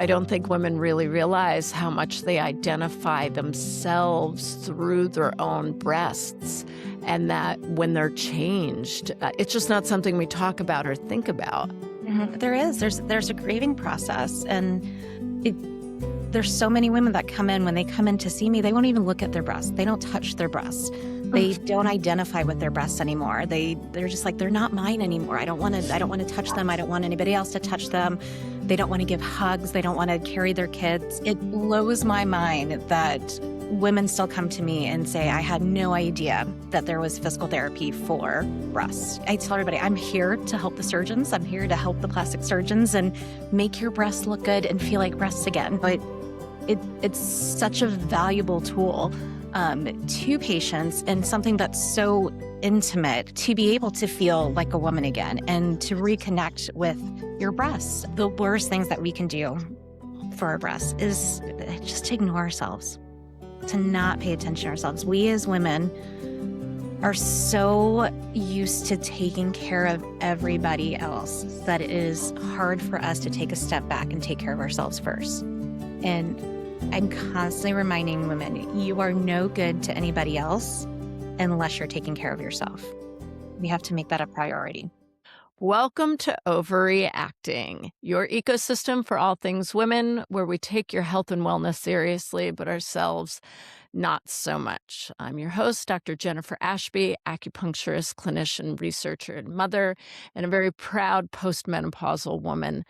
I don't think women really realize how much they identify themselves through their own breasts, and that when they're changed, it's just not something we talk about or think about. There is. There's a grieving process, and there's so many women that come in. When they come in to see me, they won't even look at their breasts. They don't touch their breasts. They don't identify with their breasts anymore. They're just like, they're not mine anymore. I don't want to touch them. I don't want anybody else to touch them. They don't want to give hugs. They don't want to carry their kids. It blows my mind that women still come to me and say, I had no idea that there was physical therapy for breasts. I tell everybody, I'm here to help the surgeons. I'm here to help the plastic surgeons and make your breasts look good and feel like breasts again. But it's such a valuable tool to patients, and something that's so intimate, to be able to feel like a woman again and to reconnect with your breasts. The worst things that we can do for our breasts is just to ignore ourselves, to not pay attention to ourselves. We as women are so used to taking care of everybody else that it is hard for us to take a step back and take care of ourselves first. And I'm constantly reminding women, you are no good to anybody else unless you're taking care of yourself. We have to make that a priority. Welcome to Ovary-Acting, your ecosystem for all things women, where we take your health and wellness seriously, but ourselves not so much. I'm your host, Dr. Jennifer Ashby, acupuncturist, clinician, researcher, and mother, and a very proud postmenopausal woman.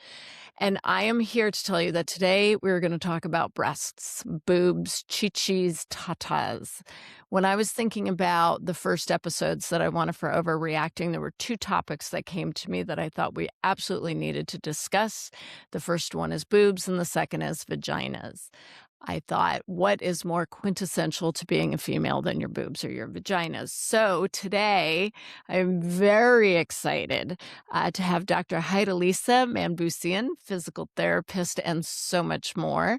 And I am here to tell you that today we're going to talk about breasts, boobs, chichis, tatas. When I was thinking about the first episodes that I wanted for Overreacting, there were two topics that came to me that I thought we absolutely needed to discuss. The first one is boobs, and the second is vaginas. I thought, what is more quintessential to being a female than your boobs or your vaginas? So today, I'm very excited to have Dr. Hidelisa Manibusan, physical therapist, and so much more.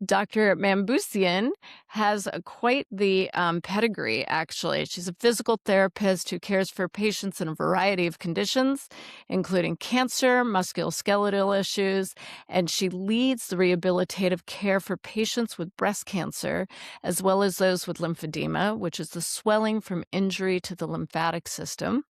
Dr. Manibusan has quite the pedigree, actually. She's a physical therapist who cares for patients in a variety of conditions, including cancer, musculoskeletal issues, and she leads the rehabilitative care for patients with breast cancer, as well as those with lymphedema, which is the swelling from injury to the lymphatic system,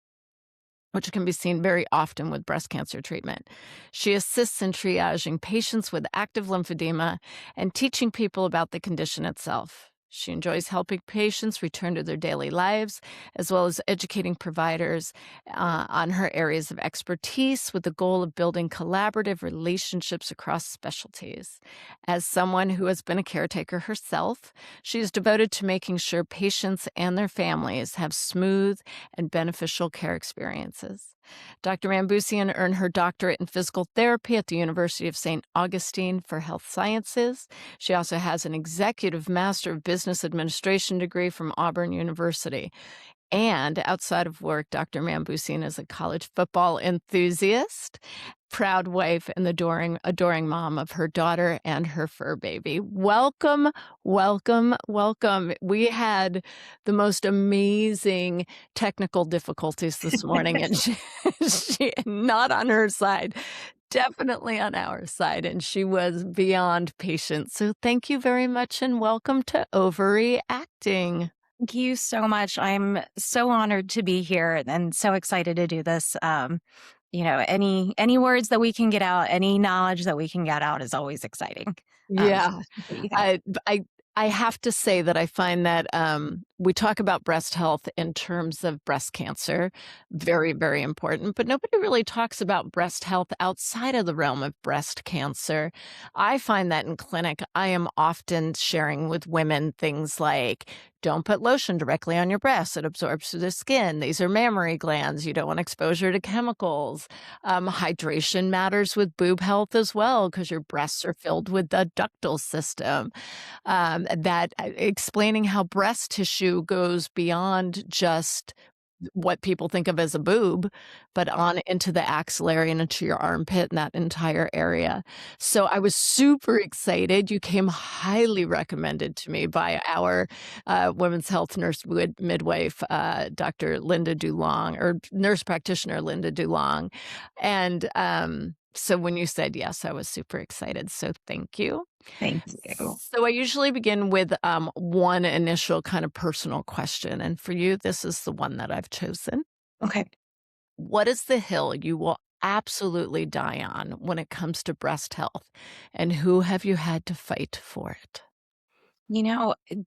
which can be seen very often with breast cancer treatment. She assists in triaging patients with active lymphedema and teaching people about the condition itself. She enjoys helping patients return to their daily lives, as well as educating providers on her areas of expertise with the goal of building collaborative relationships across specialties. As someone who has been a caretaker herself, she is devoted to making sure patients and their families have smooth and beneficial care experiences. Dr. Manibusan earned her doctorate in physical therapy at the University of St. Augustine for Health Sciences. She also has an executive Master of Business Administration degree from Auburn University. And outside of work, Dr. Manibusan is a college football enthusiast, proud wife, and the adoring mom of her daughter and her fur baby. Welcome, welcome, welcome. We had the most amazing technical difficulties this morning, and she not on her side, definitely on our side, and she was beyond patient. So thank you very much, and welcome to Ovary-Acting. Thank you so much. I'm so honored to be here and so excited to do this. Any words that we can get out, any knowledge that we can get out is always exciting. Yeah. What do you think? I have to say that I find that we talk about breast health in terms of breast cancer, very, very important, but nobody really talks about breast health outside of the realm of breast cancer. I find that in clinic, I am often sharing with women things like, don't put lotion directly on your breasts. It absorbs through the skin. These are mammary glands. You don't want exposure to chemicals. Hydration matters with boob health as well, because your breasts are filled with the ductal system. That explaining how breast tissue goes beyond just what people think of as a boob, but on into the axillary and into your armpit and that entire area. So I was super excited. You came highly recommended to me by our women's health nurse midwife, Dr. Linda Dulong, or nurse practitioner Linda Dulong. And So when you said yes, I was super excited. So thank you. Thank you. So I usually begin with one initial kind of personal question. And for you, this is the one that I've chosen. Okay. What is the hill you will absolutely die on when it comes to breast health? And who have you had to fight for it?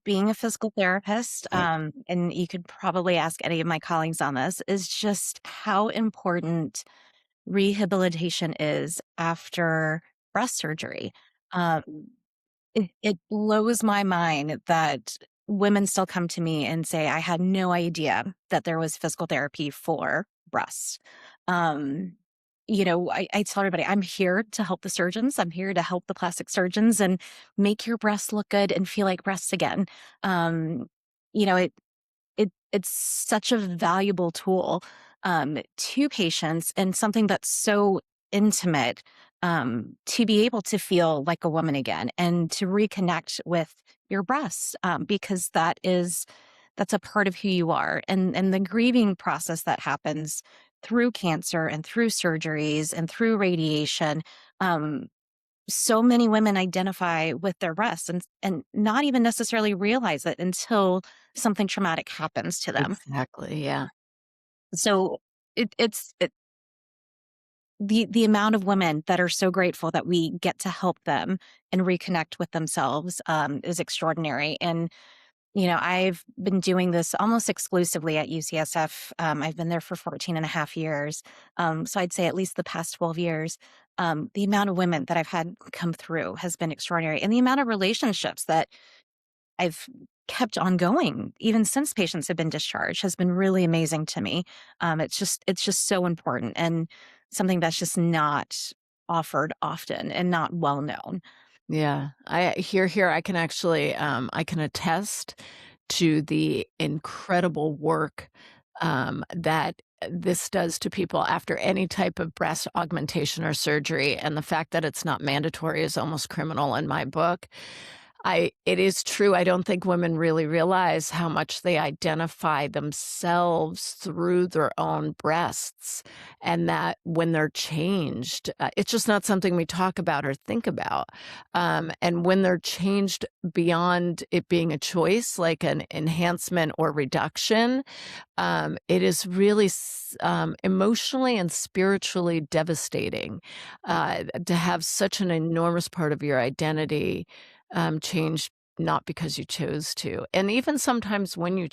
Being a physical therapist, and you could probably ask any of my colleagues on this, is just how important rehabilitation is after breast surgery. Um, it blows my mind that women still come to me and say, I had no idea that there was physical therapy for breasts. Um, I tell everybody, I'm here to help the surgeons. I'm here to help the plastic surgeons and make your breasts look good and feel like breasts again. Um, you know, it, it's such a valuable tool to patients and something that's so intimate to be able to feel like a woman again and to reconnect with your breasts because that's a part of who you are and the grieving process that happens through cancer and through surgeries and through radiation. um, so many women identify with their breasts and not even necessarily realize it until something traumatic happens to them. Exactly. Yeah. So the amount of women that are so grateful that we get to help them and reconnect with themselves is extraordinary. And I've been doing this almost exclusively at UCSF. I've been there for 14 and a half years. So I'd say at least the past 12 years. The amount of women that I've had come through has been extraordinary. And the amount of relationships that I've kept on going even since patients have been discharged has been really amazing to me. It's just so important and something that's just not offered often and not well known. Yeah, I I can actually, I can attest to the incredible work, that this does to people after any type of breast augmentation or surgery, and the fact that it's not mandatory is almost criminal in my book. It is true, I don't think women really realize how much they identify themselves through their own breasts, and that when they're changed, it's just not something we talk about or think about, and when they're changed beyond it being a choice, like an enhancement or reduction, it is really emotionally and spiritually devastating, to have such an enormous part of your identity changed not because you chose to. And even sometimes when you've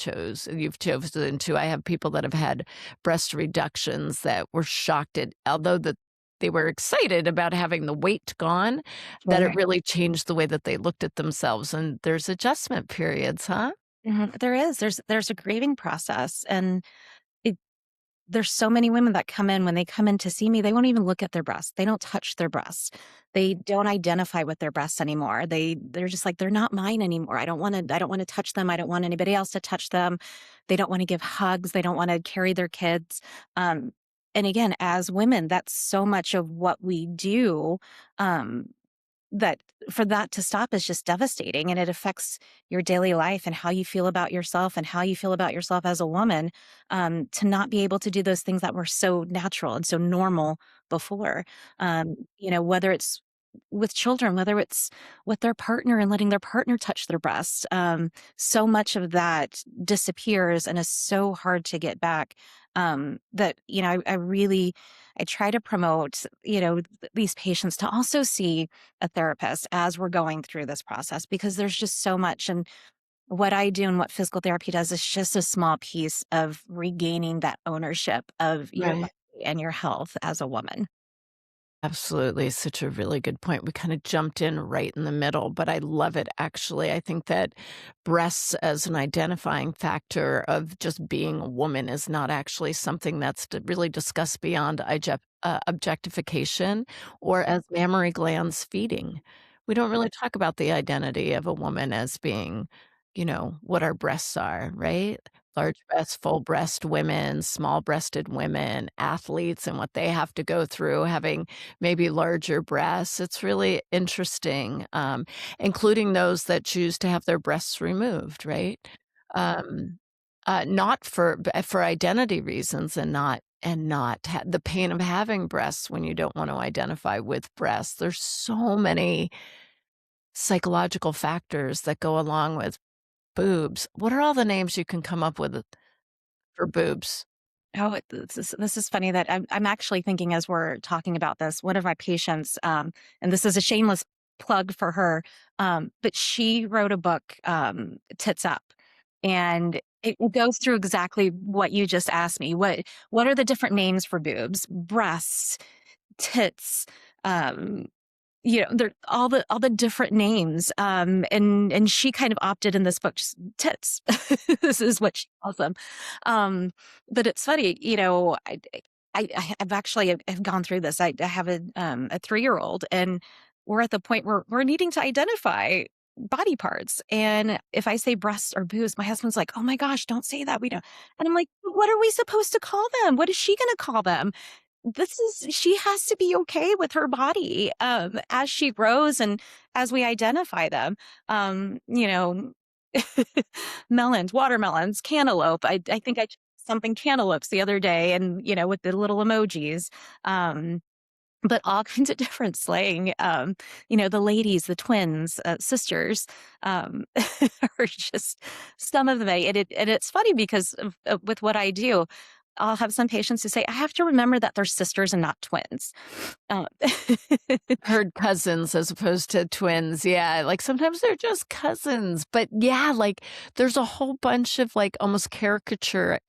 chosen to. I have people that have had breast reductions that were shocked at, although that they were excited about having the weight gone, that it Right. really changed the way that they looked at themselves. And there's adjustment periods, huh? There is. There's a grieving process, and it, there's so many women that come in when they come in to see me. They won't even look at their breasts. They don't touch their breasts. They don't identify with their breasts anymore. They're just like they're not mine anymore. I don't want to. I don't want to touch them. I don't want anybody else to touch them. They don't want to give hugs. They don't want to carry their kids. Um, and again, as women, that's so much of what we do. Um, that for that to stop is just devastating, and it affects your daily life and how you feel about yourself and how you feel about yourself as a woman, to not be able to do those things that were so natural and so normal before. Whether it's with children, whether it's with their partner and letting their partner touch their breast, so much of that disappears and is so hard to get back. That I try to promote these patients to also see a therapist as we're going through this process because there's just so much. And what I do and what physical therapy does is just a small piece of regaining that ownership of your Right. body and your health as a woman. Absolutely, such a really good point. We kinda jumped in right in the middle, but I love it actually. I think that breasts as an identifying factor of just being a woman is not actually something that's really discussed beyond objectification or as mammary glands feeding. We don't really talk about the identity of a woman as being, what our breasts are, right? Large breast, full breast women, small breasted women, athletes, and what they have to go through having maybe larger breasts. It's really interesting, including those that choose to have their breasts removed, right? Um, not for identity reasons and not and not the pain of having breasts when you don't want to identify with breasts. There's so many psychological factors that go along with boobs. What are all the names you can come up with for boobs? Oh, this is funny that I'm actually thinking as we're talking about this, one of my patients, and this is a shameless plug for her, but she wrote a book, Tits Up, and it goes through exactly what you just asked me. What are the different names for boobs? Breasts, tits, um, they're all the different names. And she kind of opted in this book, just tits. This is what she calls them. Um, but it's funny, I've actually have gone through this. I have a 3-year-old, and we're at the point where we're needing to identify body parts. And if I say breasts or boobs, my husband's like, "Oh my gosh, don't say that. We don't." And I'm like, "What are we supposed to call them? What is she going to call them?" She has to be okay with her body, as she grows and as we identify them. Um, you know, melons, watermelons, cantaloupe. I think I chose something cantaloupes the other day, and with the little emojis. But all kinds of different slang. The ladies, the twins, sisters, are just some of them. And it's funny because with what I do, I'll have some patients who say, I have to remember that they're sisters and not twins. Uh, Heard cousins as opposed to twins. Yeah, like sometimes they're just cousins. But yeah, like there's a whole bunch of like almost caricature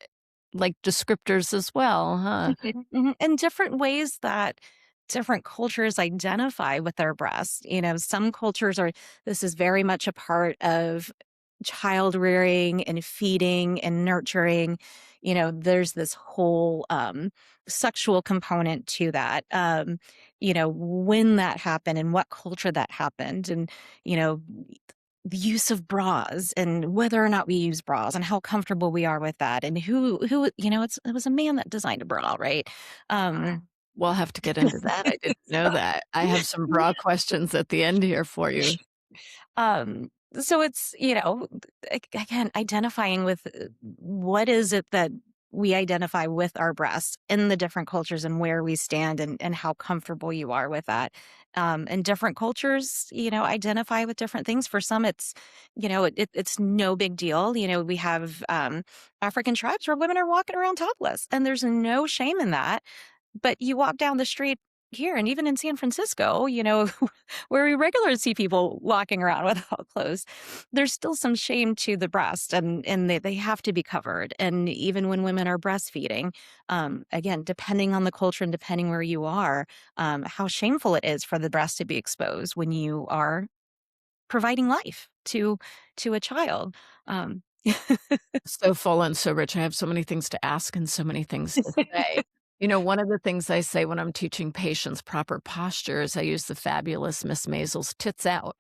like descriptors as well, huh? Mhm. And different ways that different cultures identify with their breasts. Some cultures this is very much a part of child rearing and feeding and nurturing. There's this whole sexual component to that. When that happened and what culture that happened, and you know the use of bras and whether or not we use bras and how comfortable we are with that, and who it was a man that designed a bra, right? um We'll have to get into that. I didn't know that. I have some broad questions at the end here for you. so it's, again, identifying with what is it that we identify with our breasts in the different cultures and where we stand, and how comfortable you are with that. And different cultures, identify with different things. For some, it's no big deal. We have African tribes where women are walking around topless, and there's no shame in that. But you walk down the street here, and even in San Francisco, where we regularly see people walking around without clothes, there's still some shame to the breast, and they have to be covered. And even when women are breastfeeding, again, depending on the culture and depending where you are, how shameful it is for the breast to be exposed when you are providing life to a child. Um, So full and so rich. I have so many things to ask and so many things to say. One of the things I say when I'm teaching patients proper posture is I use the fabulous Miss Maisel's Tits Out,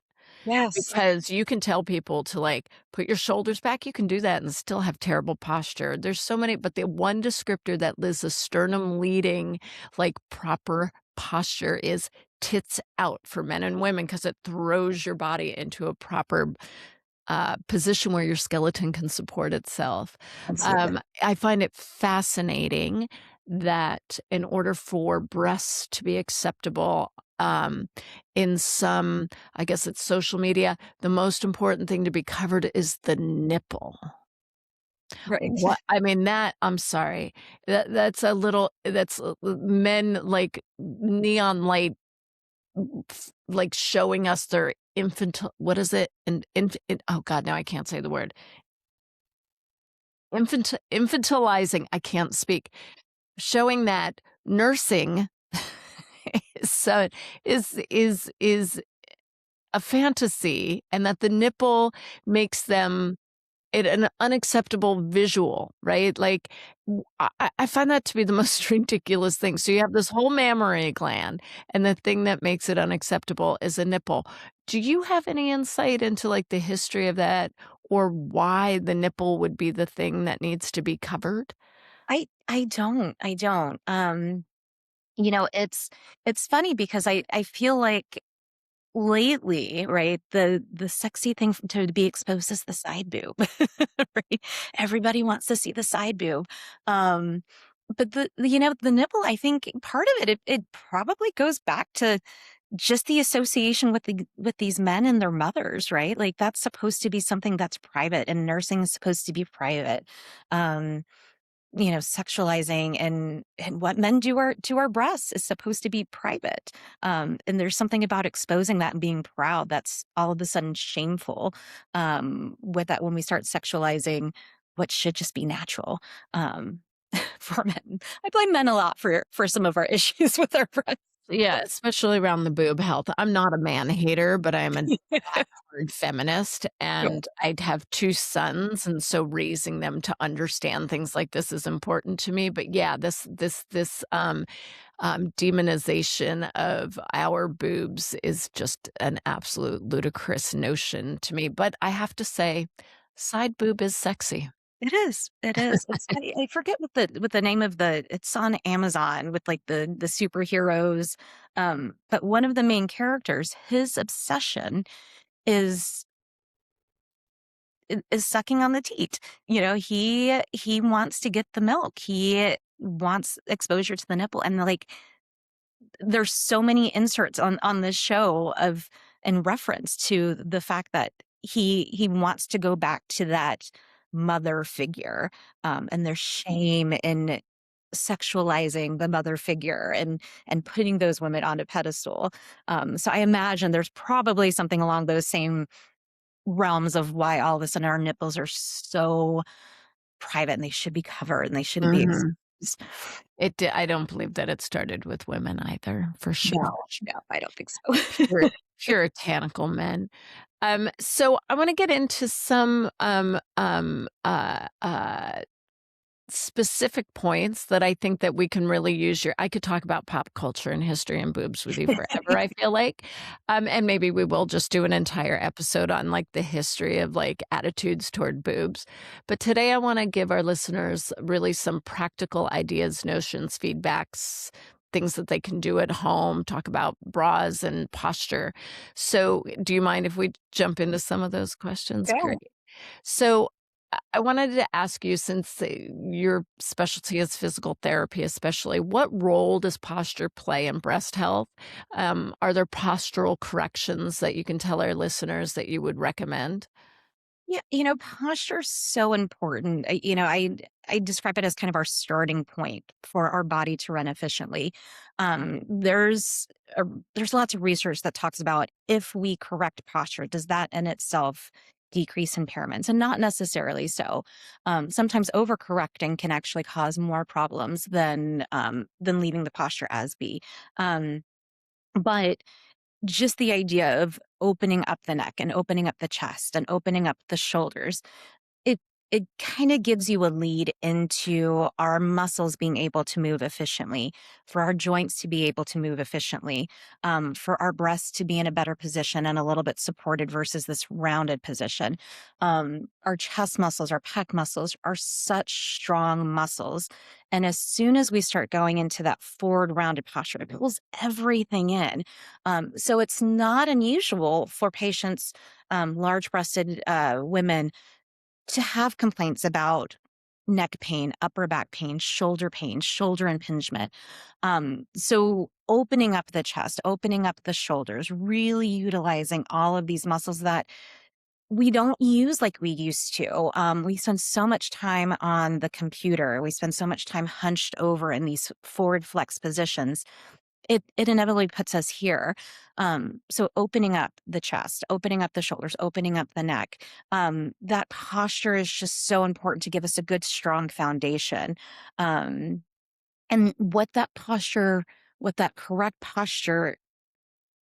yes. because you can tell people to like put your shoulders back. You can do that and still have terrible posture. There's so many, but the one descriptor that Liz is sternum leading, like proper posture, is tits out for men and women, because it throws your body into a proper position where your skeleton can support itself. Absolutely. I find it fascinating that in order for breasts to be acceptable, in some, I guess it's social media, the most important thing to be covered is the nipple. Right. What I mean, that I'm sorry. That's a little that's men like neon light like showing us their infantile, what is it? And oh god, now I can't say the word. Infantilizing, I can't speak. Showing that nursing so is a fantasy, and that the nipple makes them an unacceptable visual, right? Like, I find that to be the most ridiculous thing. So you have this whole mammary gland, and the thing that makes it unacceptable is a nipple. Do you have any insight into, like, the history of that, or why the nipple would be the thing that needs to be covered? I don't. It's funny because I feel like lately, right, the sexy thing to be exposed is the side boob, right? Everybody wants to see the side boob. Um, But the nipple, I think part of it probably goes back to just the association with these men and their mothers, right? Like that's supposed to be something that's private, and nursing is supposed to be private. Um, Sexualizing and what men do to our breasts is supposed to be private. And there's something about exposing that and being proud that's all of a sudden shameful. With that, when we start sexualizing what should just be natural. For men, I blame men a lot for some of our issues with our breasts. Yeah, especially around the boob health. I'm not a man hater, but I am a diehard feminist, Sure. and I'd have 2 sons, and so raising them to understand things like this is important to me. But yeah, this demonization of our boobs is just an absolute ludicrous notion to me. But I have to say, side boob is sexy. It is. It is. I forget what the name of it's on Amazon with like the superheroes. But one of the main characters, his obsession is is sucking on the teat. He wants to get the milk. He wants exposure to the nipple. And like there's so many inserts on this show of in reference to the fact that he wants to go back to that mother figure, and there's shame in sexualizing the mother figure and putting those women on a pedestal. So I imagine there's probably something along those same realms of why all of a sudden our nipples are so private and they should be covered and they shouldn't be Mhm. exposed. I don't believe that it started with women either, for sure. No, no, I don't think so. Puri puritanical men. So I wanna get into some, specific points that I think that we can really use your I could talk about pop culture and history and boobs with you forever, I feel like. And maybe we will just do an entire episode on, like, the history of, like, attitudes toward boobs. But today I wanna give our listeners really some practical ideas, notions, feedbacks, things that they can do at home, talk about bras and posture. So, do you mind if we jump into some of those questions? Yeah. Great. So, I wanted to ask you, since your specialty is physical therapy, especially, what role does posture play in breast health? Are there postural corrections that you can tell our listeners that you would recommend? Yeah, posture is so important. I describe it as kind of our starting point for our body to run efficiently. There's lots of research that talks about if we correct posture, does that in itself decrease impairments? And not necessarily so. Sometimes overcorrecting can actually cause more problems than leaving the posture as be. Um, but just the idea of opening up the neck and opening up the chest and opening up the shoulders, it it kind of gives you a lead into our muscles being able to move efficiently, for our joints to be able to move efficiently, for our breasts to be in a better position and a little bit supported versus this rounded position. Our chest muscles, our pec muscles are such strong muscles. And as soon as we start going into that forward rounded posture, it pulls everything in. So it's not unusual for patients, large breasted women, to have complaints about neck pain, upper back pain, shoulder impingement. So opening up the chest, opening up the shoulders, really utilizing all of these muscles that we don't use like we used to. We spend so much time on the computer. We spend so much time hunched over in these forward flex positions. It inevitably puts us here. So opening up the chest, opening up the shoulders, opening up the neck, that posture is just so important to give us a good, strong foundation. Um, and what that correct posture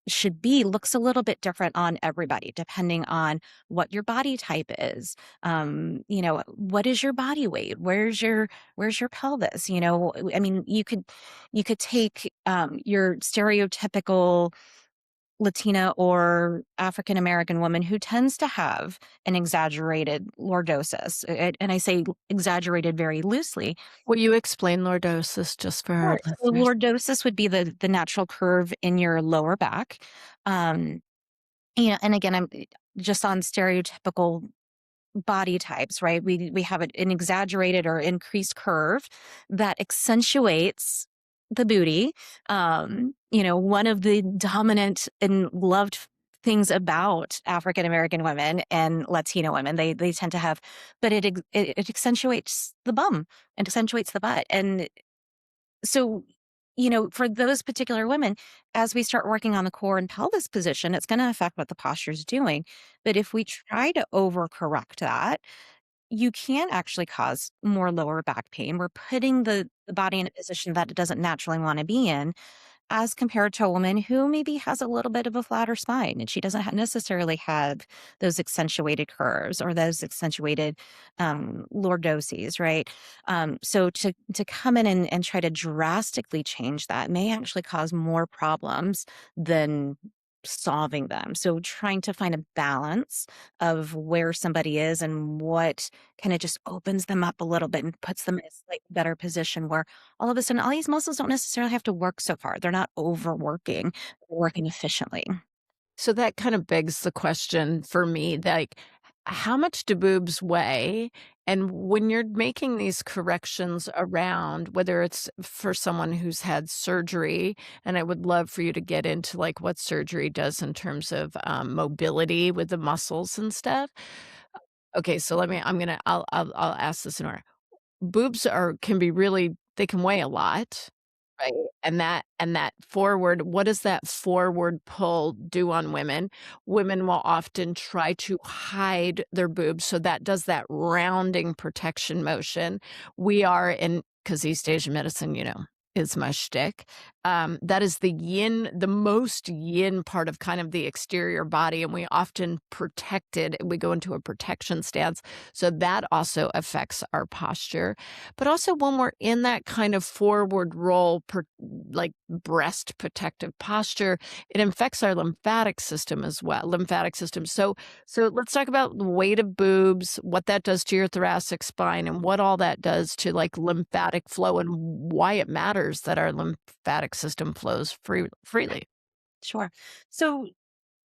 should be looks a little bit different on everybody, depending on what your body type is. What is your body weight? Where's your pelvis? I mean, you could take your stereotypical Latina or African American woman who tends to have an exaggerated lordosis. And I say exaggerated very loosely. Will you explain lordosis just for our Sure. So listeners? lordosis would be the natural curve in your lower back. Um, and again, I'm just on stereotypical body types, right? We have an exaggerated or increased curve that accentuates the booty. One of the dominant and loved things about African American women and Latino women, they tend to have, but it accentuates the bum and accentuates the butt. And so, for those particular women, as we start working on the core and pelvis position, it's going to affect what the posture is doing. But if we try to overcorrect that, you can actually cause more lower back pain. We're putting the body in a position that it doesn't naturally want to be in, as compared to a woman who maybe has a little bit of a flatter spine and she doesn't necessarily have those accentuated curves or those accentuated lordoses, right? So to come in and try to drastically change that may actually cause more problems than solving them. So trying to find a balance of where somebody is and what kind of just opens them up a little bit and puts them in a slightly better position where all of a sudden all these muscles don't necessarily have to work so hard. They're not overworking, they're working efficiently. So that kind of begs the question for me, like, how much do boobs weigh? And when you're making these corrections around, whether it's for someone who's had surgery, and I would love for you to get into like what surgery does in terms of mobility with the muscles and stuff. Okay, so I'll ask this in order. Boobs can be really, they can weigh a lot, right? And that forward, what does that forward pull do on women? Women will often try to hide their boobs, so that does that rounding protection motion. We are in, because East Asian medicine, is my shtick. That is the most yin part of kind of the exterior body, and we often protect it. We go into a protection stance, so that also affects our posture. But also when we're in that kind of forward roll, like breast protective posture, it affects our lymphatic system as well. Lymphatic system. So let's talk about the weight of boobs, what that does to your thoracic spine, and what all that does to like lymphatic flow, and why it matters that our lymphatic system flows freely. Sure. So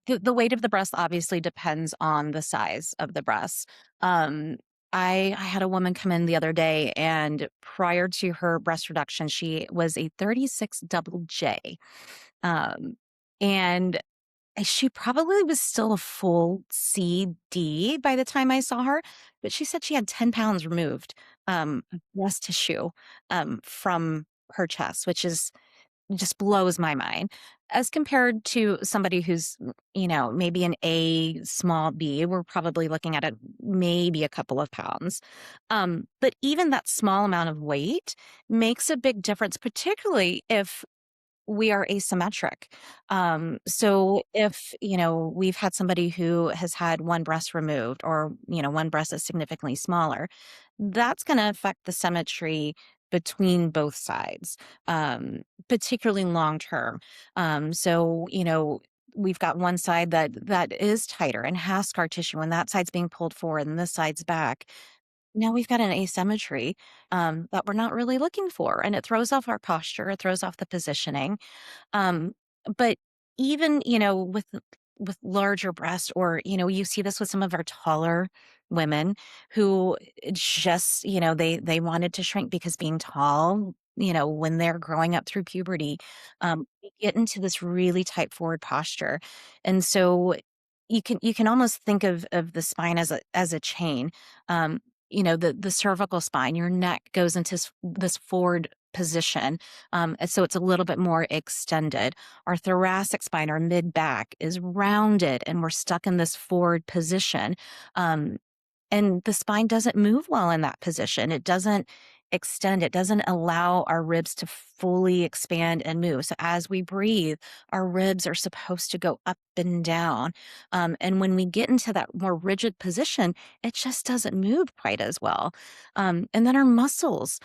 the weight of the breast obviously depends on the size of the breast. Um, I had a woman come in the other day, and prior to her breast reduction, she was a 36 double J. Um, and she probably was still a full CD by the time I saw her, but she said she had 10 pounds removed of breast tissue from her chest, which is just blows my mind as compared to somebody who's, maybe an A small B. We're probably looking at maybe a couple of pounds. But even that small amount of weight makes a big difference, particularly if we are asymmetric. So if, we've had somebody who has had one breast removed, or, one breast is significantly smaller, that's going to affect the symmetry between both sides, particularly long term. So, we've got one side that is tighter and has scar tissue, and that side's being pulled forward and this side's back. Now we've got an asymmetry that we're not really looking for, and it throws off our posture, it throws off the positioning. Um, but even, with larger breasts, or, you see this with some of our taller women who just, they wanted to shrink because being tall, when they're growing up through puberty, they get into this really tight forward posture. And so you can almost think of the spine as a chain. Um, the cervical spine, your neck goes into this forward position. And so it's a little bit more extended. Our thoracic spine, our mid back is rounded, and we're stuck in this forward position. Um, and the spine doesn't move well in that position. It doesn't extend. It doesn't allow our ribs to fully expand and move. So as we breathe, our ribs are supposed to go up and down. And when we get into that more rigid position, it just doesn't move quite as well. And then our muscles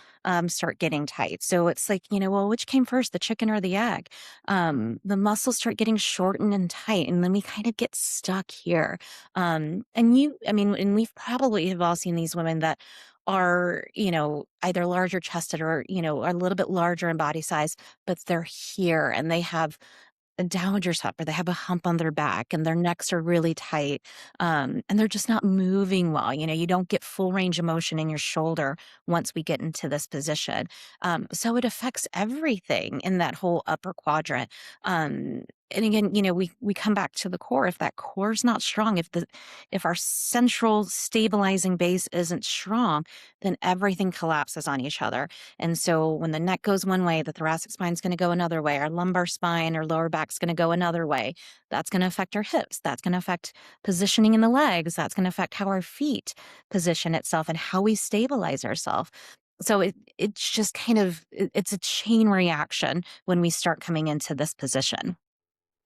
start getting tight. So it's like, well, which came first, the chicken or the egg? The muscles start getting shortened and tight, and then we kind of get stuck here. And we've probably have all seen these women that are, either larger chested or, are a little bit larger in body size, but they're here and they have a dowager's hip, or they have a hump on their back and their necks are really tight, and they're just not moving well. You don't get full range of motion in your shoulder once we get into this position. So it affects everything in that whole upper quadrant. And again, we come back to the core. If that core is not strong, if our central stabilizing base isn't strong, then everything collapses on each other. And so when the neck goes one way, the thoracic spine is going to go another way, our lumbar spine or lower back is going to go another way. That's going to affect our hips. That's going to affect positioning in the legs. That's going to affect how our feet position itself and how we stabilize ourselves. So it's just it's a chain reaction when we start coming into this position.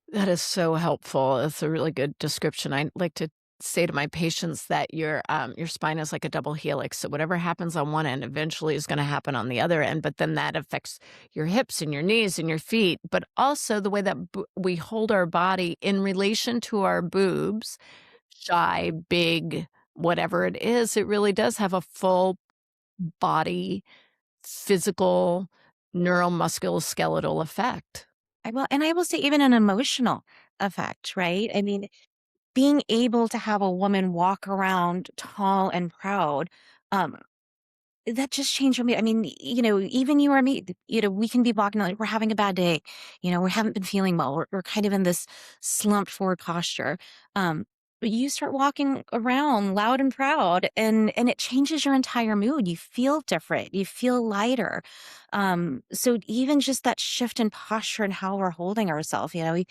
That is so helpful. It's a really good description. I like to say to my patients that your spine is like a double helix. So whatever happens on one end eventually is going to happen on the other end, but then that affects your hips and your knees and your feet, but also the way that we hold our body in relation to our boobs, shy, big, whatever it is, it really does have a full body, physical, neuromusculoskeletal effect. I will say even an emotional effect, right? I mean, being able to have a woman walk around tall and proud, um, that just changed me. I mean, even you or me, we can be walking like we're having a bad day. We haven't been feeling well. We're kind of in this slumped forward posture. But you start walking around loud and proud and it changes your entire mood. You feel different. You feel lighter. So even just that shift in posture and how we're holding ourselves, you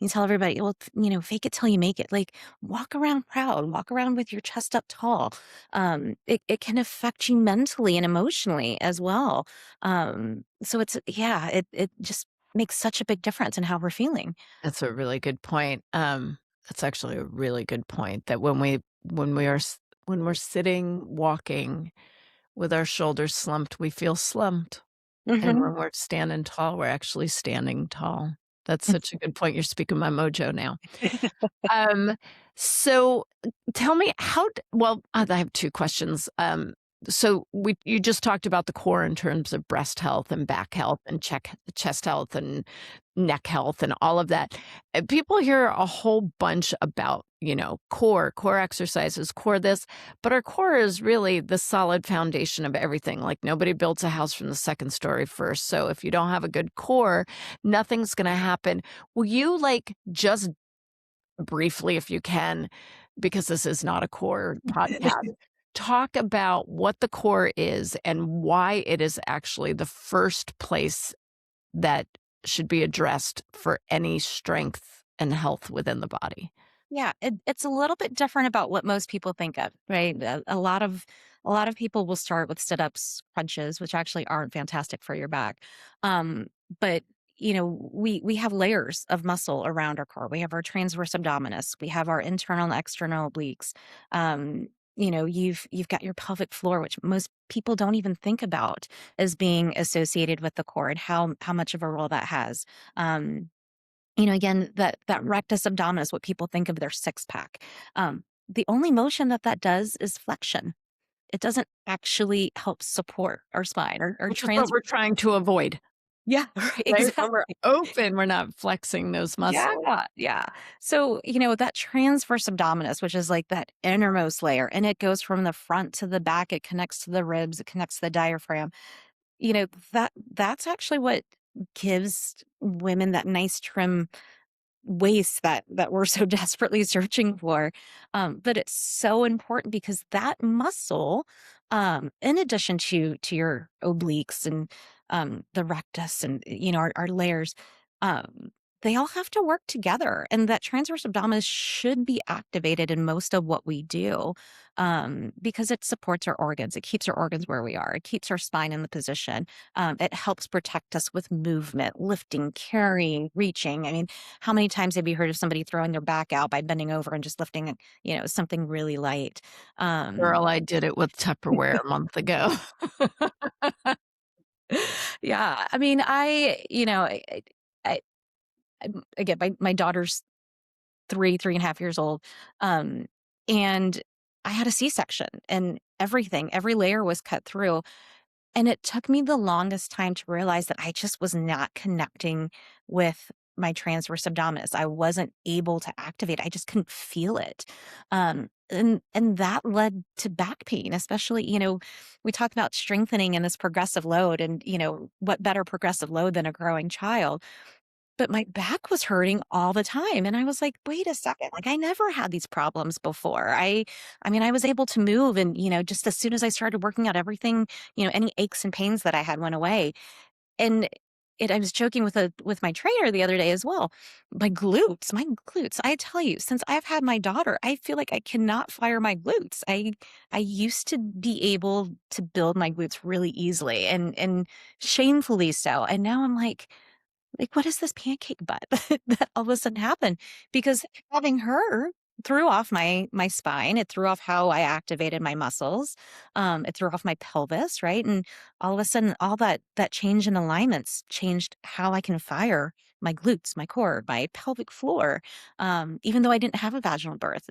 tell everybody, well, fake it till you make it. Like walk around proud, walk around with your chest up tall. It can affect you mentally and emotionally as well. So it just makes such a big difference in how we're feeling. That's a really good point. That's actually a really good point that when we're sitting, walking with our shoulders slumped, we feel slumped, and Hmm. when we're standing tall, we're actually standing tall. That's such a good point. You're speaking my mojo now. Um, so tell me I have 2 questions. So you just talked about the core in terms of breast health and back health and chest health and neck health and all of that. People hear a whole bunch about, core exercises, core this, but our core is really the solid foundation of everything. Like nobody builds a house from the second story first. So if you don't have a good core, nothing's going to happen. Will you just briefly, if you can, because this is not a core podcast, talk about what the core is and why it is actually the first place that should be addressed for any strength and health within the body. Yeah, it's a little bit different about what most people think of, right? A lot of people will start with sit-ups, crunches, which actually aren't fantastic for your back. But we have layers of muscle around our core. We have our transverse abdominis, we have our internal and external obliques. You've got your pelvic floor, which most people don't even think about as being associated with the core and how much of a role that has. Again, that rectus abdominis, what people think of their six pack. The only motion that does is flexion. It doesn't actually help support our spine or Which is what we're trying to avoid, Yeah, right, right? When we're exactly. open, we're not flexing those muscles. Yeah, yeah. So, that transverse abdominis, which is like that innermost layer, and it goes from the front to the back, it connects to the ribs, it connects to the diaphragm. That's actually what gives women that nice trim waste that we're so desperately searching for. But it's so important because that muscle, in addition to your obliques and the rectus and our layers, um, they all have to work together. And that transverse abdominis should be activated in most of what we do, because it supports our organs. It keeps our organs where we are. It keeps our spine in the position. It helps protect us with movement, lifting, carrying, reaching. I mean, how many times have you heard of somebody throwing their back out by bending over and just lifting, something really light? Um, Girl, I did it with Tupperware a month ago. yeah, I mean, I, again, my daughter's 3.5 years old, um, and I had a C-section, and every layer was cut through, and it took me the longest time to realize that I just was not connecting with my transverse abdominis. I wasn't able to activate. I just couldn't feel it. And that led to back pain, especially, we talk about strengthening and this progressive load and, what better progressive load than a growing child. But my back was hurting all the time. And I was like, wait a second, like I never had these problems before. I mean, I was able to move and, just as soon as I started working out everything, any aches and pains that I had went away. And I was joking with my trainer the other day as well. My glutes. I tell you, since I've had my daughter, I feel like I cannot fire my glutes. I used to be able to build my glutes really easily and shamefully so. And now I'm like, what is this pancake butt that all of a sudden happened? Because having her threw off my spine. It threw off how I activated my muscles. It threw off my pelvis, right? And all of a sudden, all that change in alignments changed how I can fire my glutes, my core, my pelvic floor. Even though I didn't have a vaginal birth,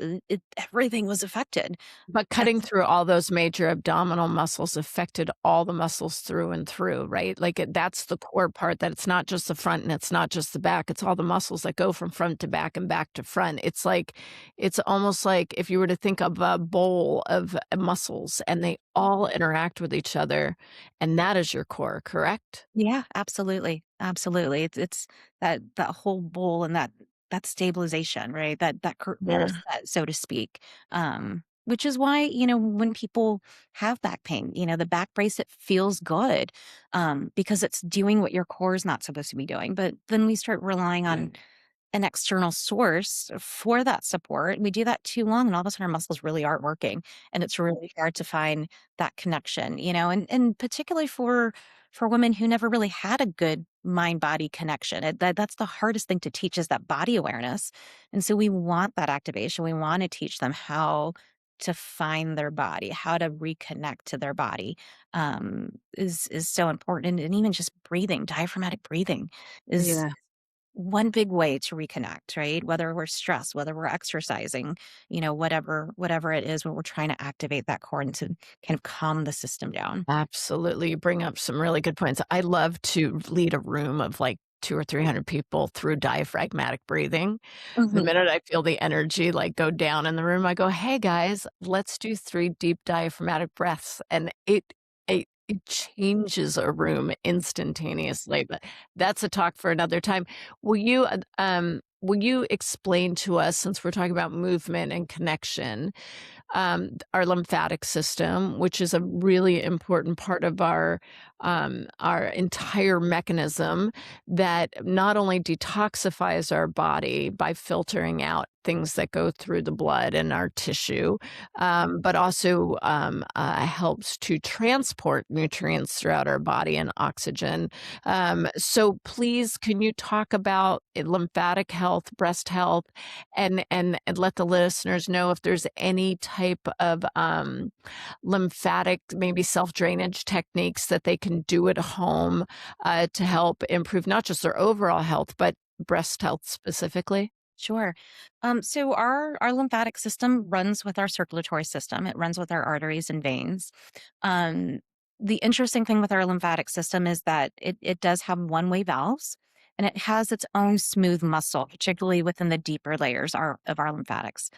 everything was affected. But And cutting through all those major abdominal muscles affected all the muscles through and through, right? Like, that's the core part, that it's not just the front and it's not just the back, it's all the muscles that go from front to back and back to front. It's almost like if you were to think of a bowl of muscles and they all interact with each other, and that is your core, correct? Yeah, absolutely. Absolutely. It's that whole bowl and that stabilization, right? That core Yeah. set, so to speak. Which is why, when people have back pain, the back brace, it feels good, because it's doing what your core is not supposed to be doing. But then we start relying on an external source for that support. We do that too long, and all of a sudden our muscles really aren't working. And it's really hard to find that connection, and particularly for women who never really had a good mind body connection. That's the hardest thing to teach is that body awareness. And so we want that activation. We want to teach them how to find their body, how to reconnect to their body, is so important. And even just breathing, diaphragmatic breathing is Yeah. one big way to reconnect, right? Whether we're stressed, whether we're exercising, whatever it is, when we're trying to activate that core and to kind of calm the system down. Absolutely. You bring up some really good points. I love to lead a room of like 2 or 300 people through diaphragmatic breathing. The Mhm. minute I feel the energy like go down in the room, I go, "Hey guys, let's do 3 deep diaphragmatic breaths." And it changes a room instantaneously. But that's a talk for another time. Will you explain to us, since we're talking about movement and connection, our lymphatic system, which is a really important part of our entire mechanism that not only detoxifies our body by filtering out things that go through the blood and our tissue, but also helps to transport nutrients throughout our body and oxygen. So please, can you talk about lymphatic health, breast health, and let the listeners know if there's any type of lymphatic, maybe self-drainage techniques that they can do at home to help improve not just their overall health, but breast health specifically? Sure. So our lymphatic system runs with our circulatory system. It runs with our arteries and veins. Um, the interesting thing with our lymphatic system is that it does have one-way valves, and it has its own smooth muscle, particularly within the deeper layers of our lymphatics.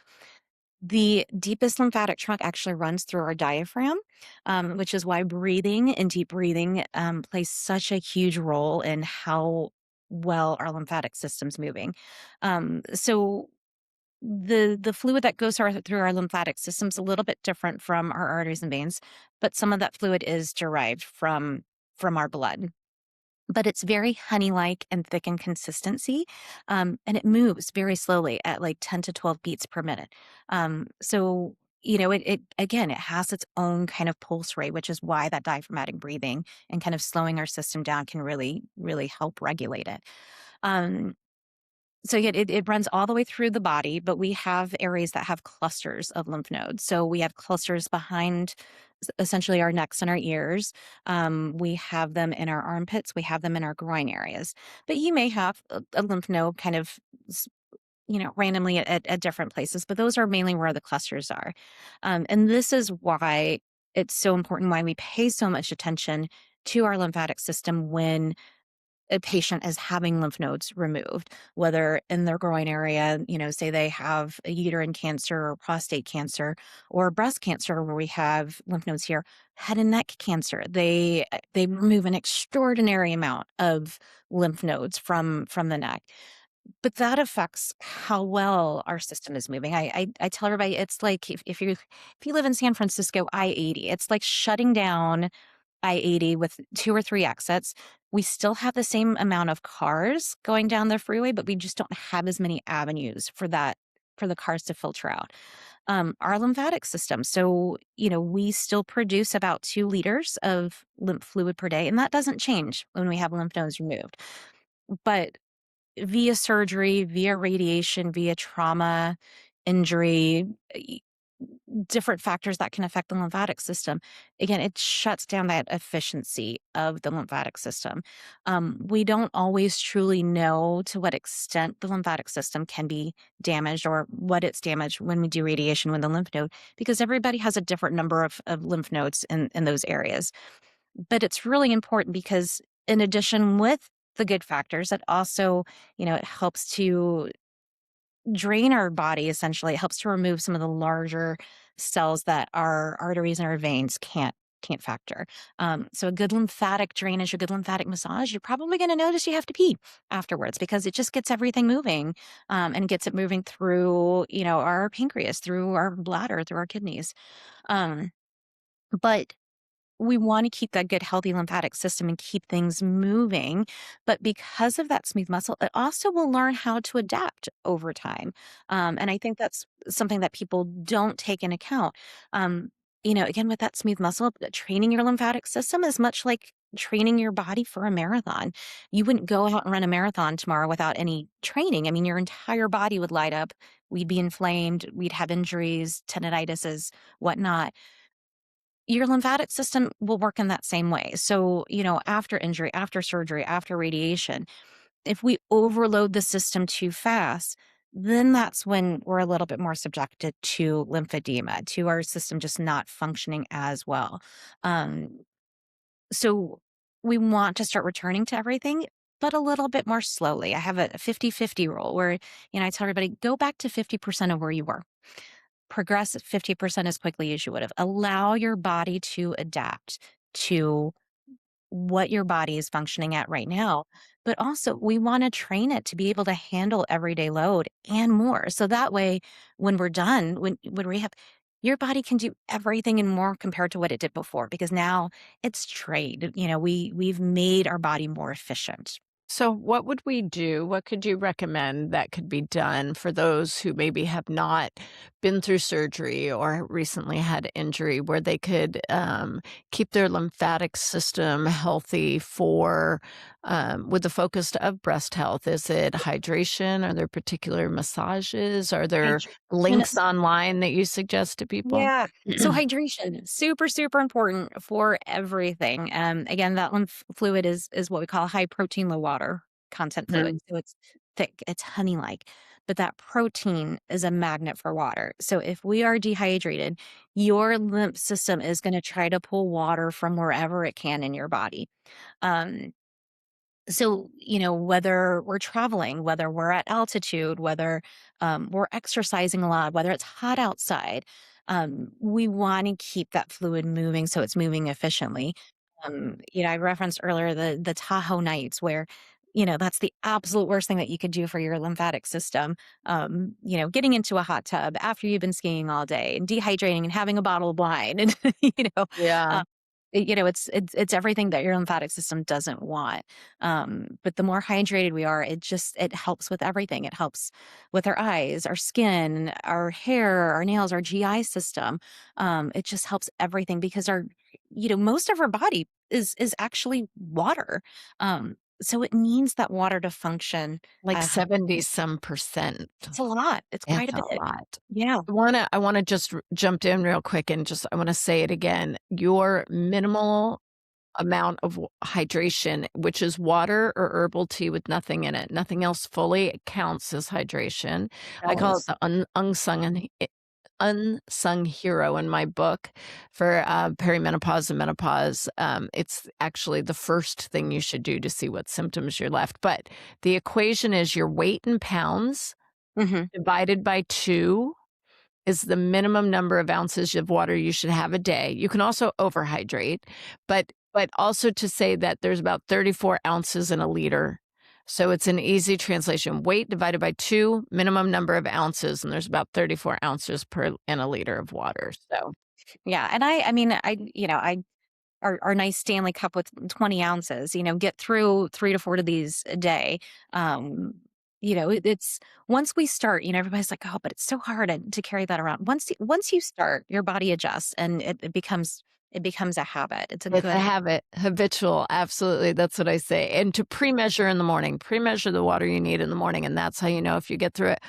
The deepest lymphatic trunk actually runs through our diaphragm, which is why breathing and deep breathing plays such a huge role in how well our lymphatic system's moving. So the fluid that goes through our lymphatic system's a little bit different from our arteries and veins, but some of that fluid is derived from our blood. But it's very honey-like and thick in consistency, and it moves very slowly at like 10 to 12 beats per minute. So, it again, it has its own kind of pulse rate, which is why that diaphragmatic breathing and kind of slowing our system down can really, really help regulate it. Um, so yeah, it runs all the way through the body, but we have areas that have clusters of lymph nodes. So we have clusters behind essentially our necks and our ears. We have them in our armpits. We have them in our groin areas. But you may have a lymph node kind of randomly at different places, but those are mainly where the clusters are. And this is why it's so important, why we pay so much attention to our lymphatic system when a patient is having lymph nodes removed, whether in their groin area, say they have a uterine cancer or prostate cancer or breast cancer, where we have lymph nodes here, head and neck cancer. They remove an extraordinary amount of lymph nodes from the neck. But that affects how well our system is moving. I tell everybody it's like if you live in San Francisco, I-80, it's like shutting down I-80 with 2 or 3 exits. We still have the same amount of cars going down the freeway, but we just don't have as many avenues for the cars to filter out. Our lymphatic system. So, we still produce about 2 liters of lymph fluid per day, and that doesn't change when we have lymph nodes removed. But via surgery, via radiation, via trauma, injury, different factors that can affect the lymphatic system. Again, it shuts down that efficiency of the lymphatic system. We don't always truly know to what extent the lymphatic system can be damaged or what it's damaged when we do radiation with the lymph node, because everybody has a different number of lymph nodes in those areas. But it's really important because in addition with the good factors, it also, it helps to drain our body. Essentially, it helps to remove some of the larger cells that our arteries and our veins can't factor. So a good lymphatic drainage, a good lymphatic massage, you're probably going to notice you have to pee afterwards because it just gets everything moving, and gets it moving through, our pancreas, through our bladder, through our kidneys. Um, but we want to keep that good, healthy lymphatic system and keep things moving. But because of that smooth muscle, it also will learn how to adapt over time. And I think that's something that people don't take into account. Again, with that smooth muscle, training your lymphatic system is much like training your body for a marathon. You wouldn't go out and run a marathon tomorrow without any training. I mean, your entire body would light up. We'd be inflamed. We'd have injuries, tendinitises, whatnot. Your lymphatic system will work in that same way. So, after injury, after surgery, after radiation, if we overload the system too fast, then that's when we're a little bit more subjected to lymphedema, to our system just not functioning as well. Um, so we want to start returning to everything, but a little bit more slowly. I have a 50-50 rule where, I tell everybody, go back to 50% of where you were. Progress at 50% as quickly as you would have. Allow your body to adapt to what your body is functioning at right now. But also, we want to train it to be able to handle everyday load and more. So that way, when we're done, when rehab, your body can do everything and more compared to what it did before, because now it's trained. We've made our body more efficient. So, what would we do? What could you recommend that could be done for those who maybe have not been through surgery or recently had injury where they could keep their lymphatic system healthy with the focus of breast health? Is it hydration? Are there particular massages? Are there Hydration. links online that you suggest to people? Yeah. So hydration, super, super important for everything. Again, that lymph fluid is what we call high protein, low water content fluid. Mhm. So it's thick, it's honey-like. But that protein is a magnet for water. So if we are dehydrated, your lymph system is going to try to pull water from wherever it can in your body. Um, so, whether we're traveling, whether we're at altitude, whether we're exercising a lot, whether it's hot outside, we want to keep that fluid moving so it's moving efficiently. I referenced earlier the Tahoe nights where, that's the absolute worst thing that you could do for your lymphatic system. Getting into a hot tub after you've been skiing all day and dehydrating and having a bottle of wine and, Yeah. uh, it's everything that your lymphatic system doesn't want. But the more hydrated we are, it helps with everything. It helps with our eyes, our skin, our hair, our nails, our GI system. It just helps everything because most of our body is actually water. So it needs that water to function. Like How 70 some percent. It's a lot. It's quite It's a a bit. lot. Yeah. I wanna just jumped in real quick and I wanna say it again. Your minimal amount of hydration, which is water or herbal tea with nothing in it, nothing else fully, it counts as hydration. I call it Does. the unsung unsung hero in my book for perimenopause and menopause. It's actually the first thing you should do to see what symptoms you're left. But the equation is your weight in pounds Mhm. divided by 2 is the minimum number of ounces of water you should have a day. You can also overhydrate, but also to say that there's about 34 ounces in a liter. So it's an easy translation. Weight divided by 2, minimum number of ounces, and there's about 34 ounces per in a liter of water. So Yeah, and I mean, I our nice Stanley Cup with 20 ounces, get through 3 to 4 of these a day. Um, it's once we start, everybody's like, "Oh, but it's so hard to carry that around." Once you start, your body adjusts and it becomes a habit. It's a it's good a habit. habit, habitual, absolutely, that's what I say, and to pre-measure in the morning, pre-measure the water you need in the morning, and that's how you know if you get through it.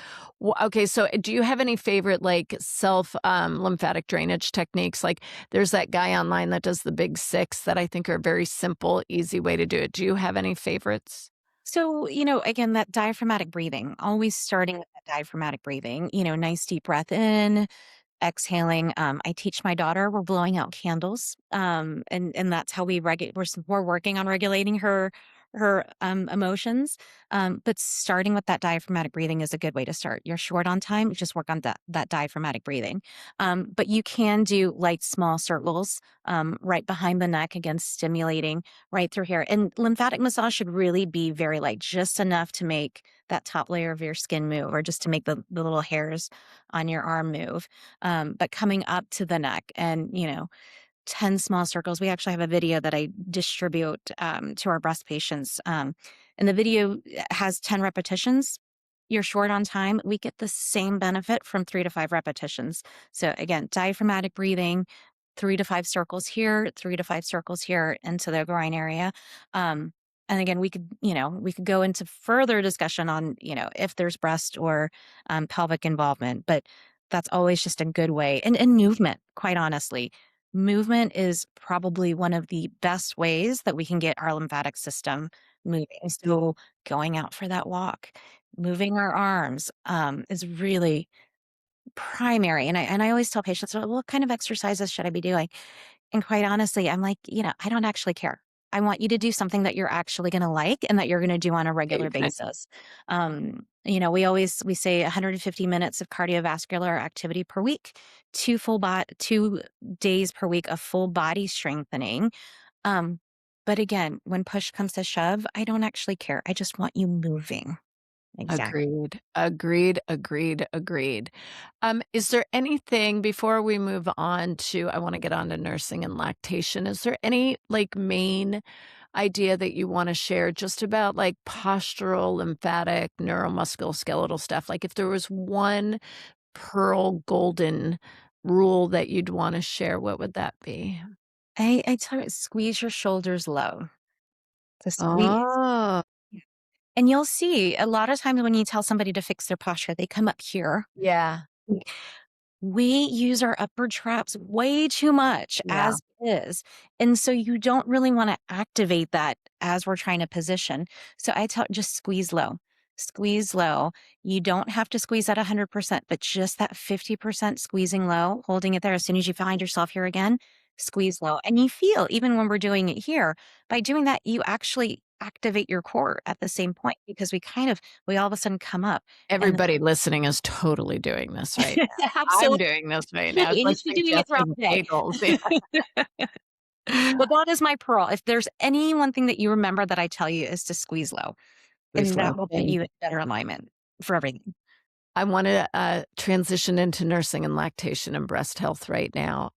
Okay, so do you have any favorite, like, lymphatic drainage techniques? Like, there's that guy online that does the big 6 that I think are a very simple, easy way to do it. Do you have any favorites? So, again, that diaphragmatic breathing, always starting with that diaphragmatic breathing, nice deep breath in, exhaling. I teach my daughter, we're blowing out candles. And that's how we're working on regulating her emotions. But starting with that diaphragmatic breathing is a good way to start. You're short on time, just work on that diaphragmatic breathing. But you can do light, small circles right behind the neck, again, stimulating right through here. And lymphatic massage should really be very light, just enough to make that top layer of your skin move, or just to make the little hairs on your arm move. But coming up to the neck and, 10 small circles. We actually have a video that I distribute to our breast patients. And the video has 10 repetitions. You're short on time. We get the same benefit from 3 to 5 repetitions. So, again, diaphragmatic breathing, 3 to 5 circles here, 3 to 5 circles here into the groin area. And again, we could go into further discussion on, if there's breast or pelvic involvement, but that's always just a good way. And movement, quite honestly. Movement is probably one of the best ways that we can get our lymphatic system moving. So going out for that walk, moving our arms, is really primary. And I always tell patients, "Well, what kind of exercises should I be doing?" And quite honestly, I'm like, I don't actually care. I want you to do something that you're actually going to like and that you're going to do on a regular Okay. basis. We say 150 minutes of cardiovascular activity per week, 2 days per week of full body strengthening. Um, but again, when push comes to shove, I don't actually care. I just want you moving. Exactly. Agreed, agreed, agreed, agreed. Is there anything before we move on to I wanna get on to nursing and lactation, is there any, like, main idea that you wanna share just about, like, postural, lymphatic, neuromusculoskeletal stuff? Like, if there was one pearl golden rule that you'd wanna share, what would that be? I tell you, squeeze your shoulders low. To squeeze. Oh, And you'll see a lot of times when you tell somebody to fix their posture, they come up here. yeah, We use our upper traps way too much yeah. as is. And so you don't really want to activate that as we're trying to position. So I tell just squeeze low. Squeeze low. You don't have to squeeze at 100%, but just that 50% squeezing low, holding it there. As soon as you find yourself here again, squeeze low. And you feel, even when we're doing it here, by doing that, you actually activate your core at the same point, because we all of a sudden come up. And Everybody listening is totally doing this right now. I'm absolutely. doing this right Should now, be, and you just should be doing it throughout suggesting the day. bagels, yeah. But that is my pearl. If there's any one thing that you remember that I tell you, is to squeeze low, Please and love, that will put thank you in better alignment for everything. I wanna, transition into nursing and lactation and breast health right now.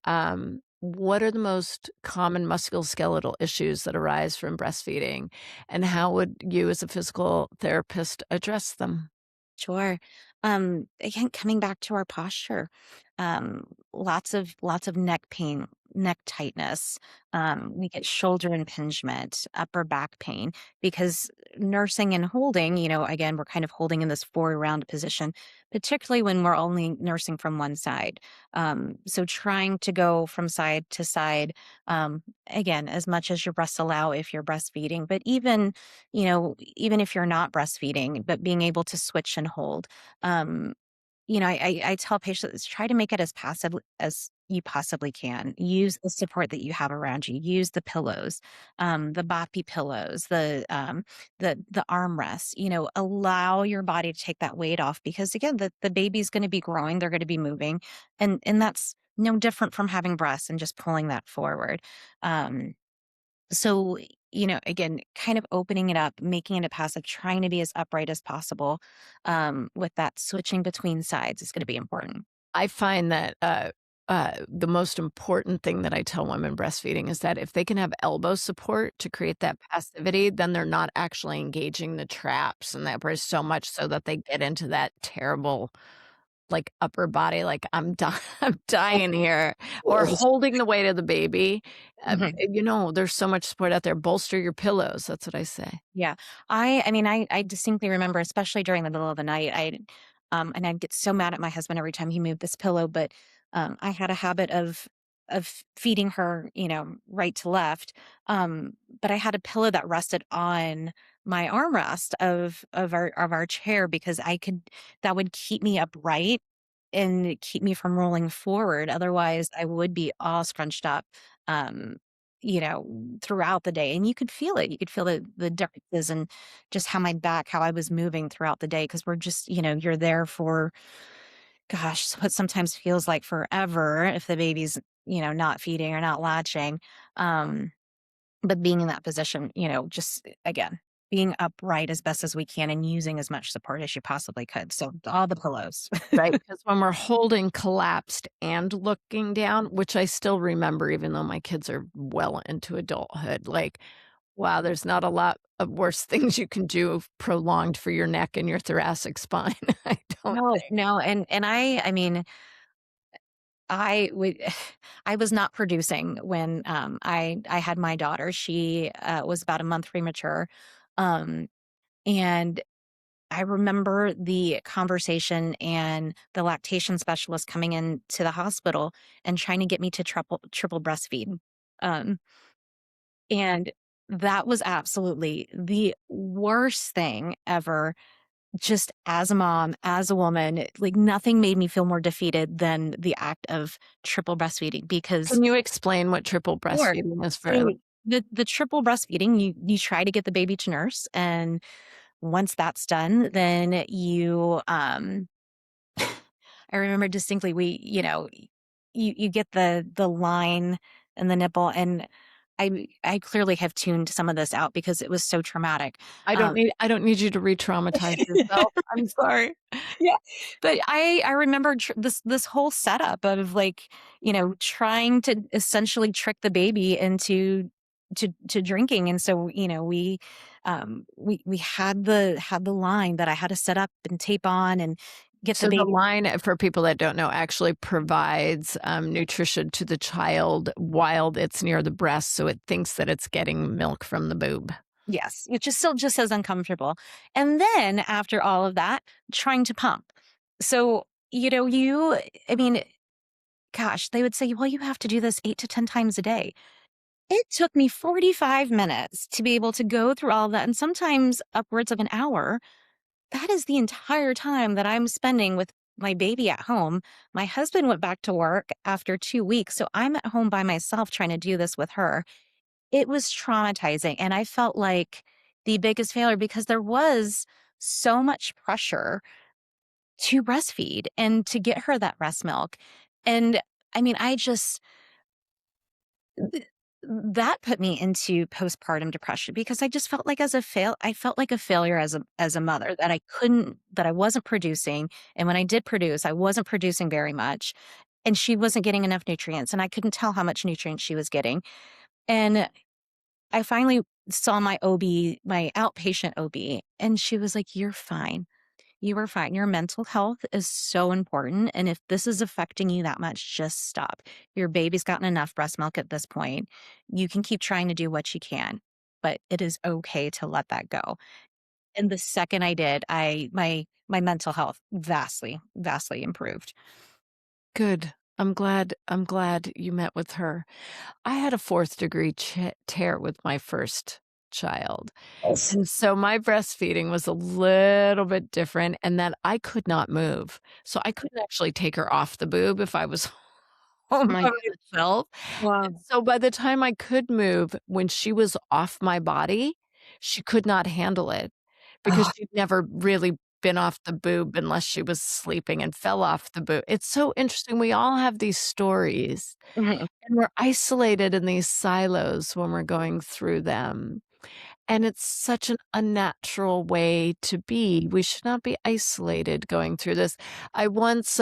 What are the most common musculoskeletal issues that arise from breastfeeding, and how would you as a physical therapist address them? Sure. Again, coming back to our posture, lots of neck pain, neck tightness. We get shoulder impingement, upper back pain, because nursing and holding, again, we're kind of holding in this forward round position, particularly when we're only nursing from one side. So trying to go from side to side, again, as much as your breasts allow if you're breastfeeding, but even if you're not breastfeeding, but being able to switch and hold. Um, I tell patients, try to make it as passive as you possibly can. Use the support that you have around you. Use the pillows, the boppy pillows, the armrests. Allow your body to take that weight off because again, the baby's going to be growing. They're going to be moving, and that's no different from having breasts and just pulling that forward. Um, so, again, kind of opening it up, making it a passive, trying to be as upright as possible, with that switching between sides is going to be important. I find that, the most important thing that I tell women breastfeeding is that if they can have elbow support to create that passivity, then they're not actually engaging the traps and that breast so much so that they get into that terrible, like, upper body, like, I'm dying here, or Yes. holding the weight of the baby. Mhm. There's so much support out there. Bolster your pillows, that's what I say. Yeah. I distinctly remember, especially during the middle of the night, and I'd get so mad at my husband every time he moved this pillow, but I had a habit of feeding her, right to left. But I had a pillow that rested on my armrest of our chair because that would keep me upright and keep me from rolling forward. Otherwise, I would be all scrunched up. Um, throughout the day. And you could feel it. You could feel the differences and just how I was moving throughout the day. Cause we're just, you're there for, gosh, what sometimes feels like forever if the baby's, not feeding or not latching. Um, but being in that position, just again, being upright as best as we can and using as much support as you possibly could. So all the pillows. Right, because when we're holding collapsed and looking down, which I still remember even though my kids are well into adulthood, like, wow, there's not a lot of worse things you can do prolonged for your neck and your thoracic spine, I don't No, think. no. And I mean, I would I was not producing when, I had my daughter. She, was about a month premature, um, and I remember the conversation and the lactation specialist coming into the hospital and trying to get me to triple breastfeed, um, and that was absolutely the worst thing ever, just as a mom, as a woman, like, nothing made me feel more defeated than the act of triple breastfeeding because Can you explain what triple sure. breastfeeding is for So, the triple breastfeeding, you try to get the baby to nurse, and once that's done, then I remember distinctly you get the line and the nipple, and I clearly have tuned some of this out because it was so traumatic. Um I don't need you to re-traumatize yourself, I'm sorry. Yeah. But I remember this whole setup of like, trying to essentially trick the baby into to drinking. And so, we had the line that I had to set up and tape on and get the So the baby. line, for people that don't know, actually provides, nutrition to the child while it's near the breast, so it thinks that it's getting milk from the boob. Yes, which is still just as uncomfortable. And then after all of that, trying to pump. So, I mean, gosh, they would say, well, you have to do this 8 to 10 times a day. It took me 45 minutes to be able to go through all of that, and sometimes upwards of an hour. That is the entire time that I'm spending with my baby at home. My husband went back to work after 2 weeks, so I'm at home by myself trying to do this with her. It was traumatizing, and I felt like the biggest failure because there was so much pressure to breastfeed and to get her that breast milk. And I mean, th that put me into postpartum depression because I just felt like I felt like a failure as a mother that I wasn't producing, and when I did produce, I wasn't producing very much, and she wasn't getting enough nutrients, and I couldn't tell how much nutrients she was getting. And I finally saw my OB, my outpatient OB, and she was like, "You're fine. You are fine. Your mental health is so important. And if this is affecting you that much, just stop. Your baby's gotten enough breast milk at this point. You can keep trying to do what you can, but it is okay to let that go." And the second I did, my mental health vastly, vastly improved. Good. I'm glad you met with her. I had a 4th degree tear with my first child. Yes. And so my breastfeeding was a little bit different in that I could not move. So I couldn't actually take her off the boob if I was home My by gosh. myself. And Wow. so by the time I could move, when she was off my body, she could not handle it because Oh, she'd never really been off the boob unless she was sleeping and fell off the boob. It's so interesting. We all have these stories, Mhm. and we're isolated in these silos when we're going through them. And it's such an unnatural way to be. We should not be isolated going through this. I once,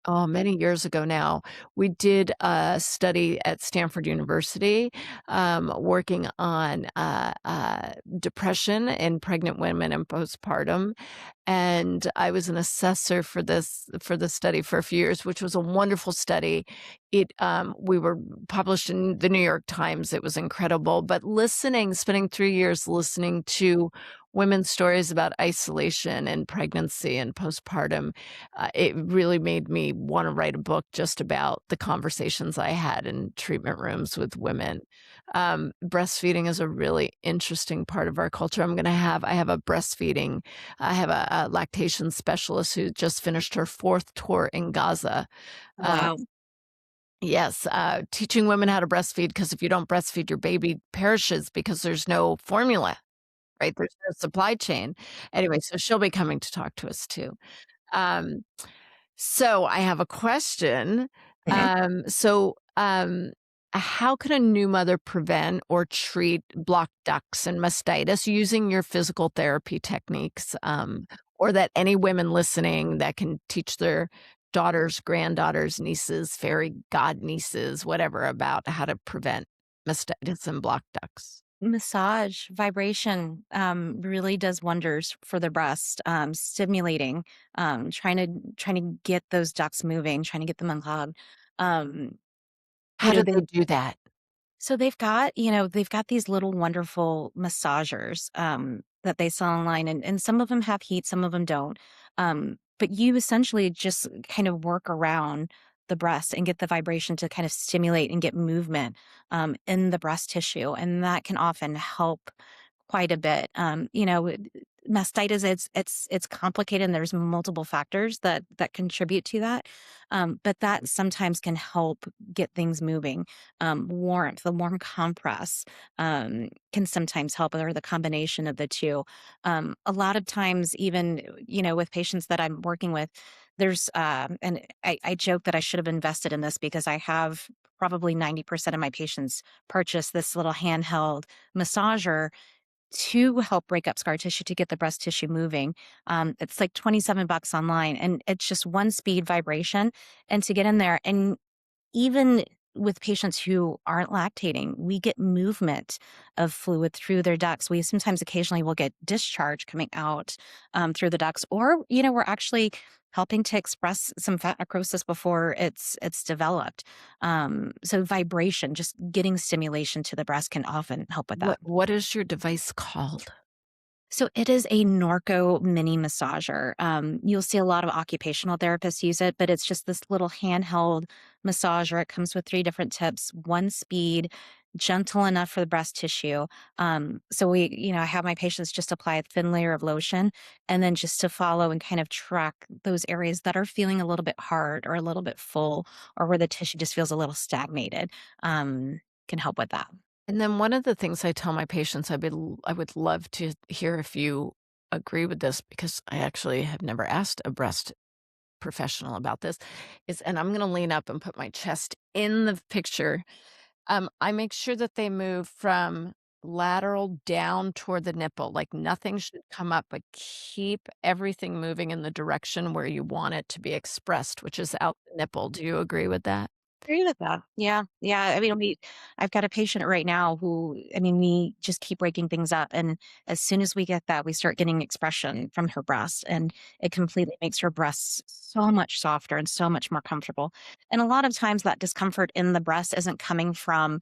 many years ago now, we did a study at Stanford University, working on depression in pregnant women and postpartum. And I was an assessor for the study for a few years, which was a wonderful study. We were published in the New York Times. It was incredible. But spending 3 years listening to women's stories about isolation and pregnancy and postpartum, it really made me wanna write a book just about the conversations I had in treatment rooms with women. Breastfeeding is a really interesting part of our culture. I have a breastfeeding I have a lactation specialist who just finished her 4th tour in Gaza. Uh, Wow. yes, teaching women how to breastfeed, because if you don't breastfeed, your baby perishes because there's no formula, right? There's no supply chain. Anyway, so she'll be coming to talk to us too. Um, so I have a question. Mhm. So, how can a new mother prevent or treat blocked ducts and mastitis using your physical therapy techniques? Or that any women listening that can teach their daughters, granddaughters, nieces, fairy god nieces, whatever, about how to prevent mastitis and blocked ducts. Massage, vibration, really does wonders for the breast, stimulating, trying to get those ducts moving, trying to get them unclogged. Um, How do they they do that? so they've got these little wonderful massagers, that they sell online, and some of them have heat, some of them don't. But you essentially just kind of work around the breast and get the vibration to kind of stimulate and get movement, in the breast tissue, and that can often help quite a bit. Mastitis, it's complicated, and there's multiple factors that contribute to that, but that sometimes can help get things moving. Warmth, the warm compress, can sometimes help, or the combination of the two. A lot of times, even, with patients that I'm working with, and I joke that I should have invested in this because I have probably 90% of my patients purchase this little handheld massager to help break up scar tissue to get the breast tissue moving. It's like 27 bucks online, and it's just one speed vibration. And to get in there, and even with patients who aren't lactating, we get movement of fluid through their ducts. We sometimes occasionally will get discharge coming out, through the ducts, or, we're actually helping to express some fat necrosis before it's developed. So vibration, just getting stimulation to the breast, can often help with that. What is your device called? So it is a Norco mini massager. You'll see a lot of occupational therapists use it, but it's just this little handheld massager. It comes with three different tips, one speed, gentle enough for the breast tissue. I have my patients just apply a thin layer of lotion, and then just to follow and kind of track those areas that are feeling a little bit hard or a little bit full, or where the tissue just feels a little stagnated, can help with that. And then one of the things I tell my patients, I would love to hear if you agree with this, because I actually have never asked a breast professional about this, is, and I'm gonna lean up and put my chest in the picture. I make sure that they move from lateral down toward the nipple, like nothing should come up, but keep everything moving in the direction where you want it to be expressed, which is out the nipple. Do you agree with that? Agree with that. Yeah. Yeah. I mean, I've got a patient right now who, I mean, we just keep breaking things up. And as soon as we get that, we start getting expression from her breast, and it completely makes her breasts so much softer and so much more comfortable. And a lot of times that discomfort in the breast isn't coming from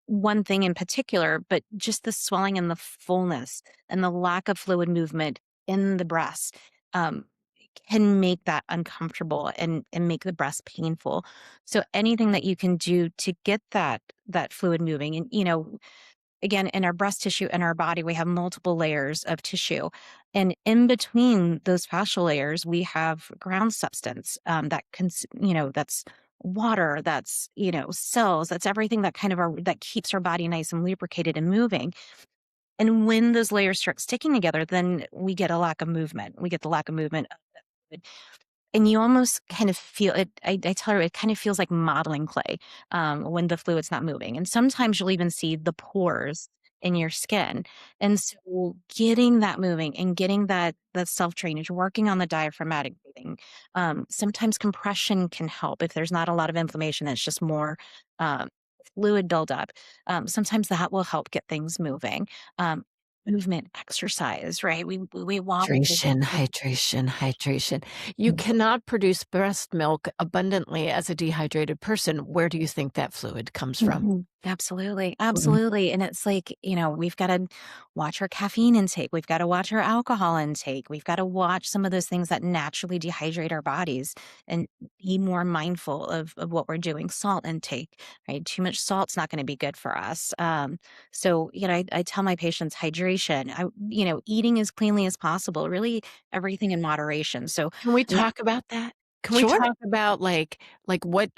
one thing in particular, but just the swelling and the fullness and the lack of fluid movement in the breast, can make that uncomfortable, and make the breast painful. So anything that you can do to get that fluid moving, and again, in our breast tissue in our body, we have multiple layers of tissue. And in between those fascial layers, we have ground substance that's water, that's, cells, that's everything that that keeps our body nice and lubricated and moving. And when those layers start sticking together, then we get a lack of movement. We get the lack of movement of the fluid. And you almost kind of feel it. I tell her it kind of feels like modeling clay when the fluid's not moving. And sometimes you'll even see the pores in your skin. And so getting that moving and getting that self drainage, working on the diaphragmatic breathing. Sometimes compression can help if there's not a lot of inflammation. It's just more um, fluid buildup. Sometimes that will help get things moving. Um, Movement, exercise, right? We want Hydration, hydration, hydration. You cannot produce breast milk abundantly as a dehydrated person. Where do you think that fluid comes from? Mhm. Absolutely, Mhm. absolutely, and it's like, we've gotta watch our caffeine intake, we've gotta watch our alcohol intake, we've gotta watch some of those things that naturally dehydrate our bodies and be more mindful of what we're doing. Salt intake, right? Too much salt's not gonna be good for us. So, I tell my patients hydration, eating as cleanly as possible, really everything in moderation. So, Can we yeah. talk about that? Can we Sure. talk about, like, what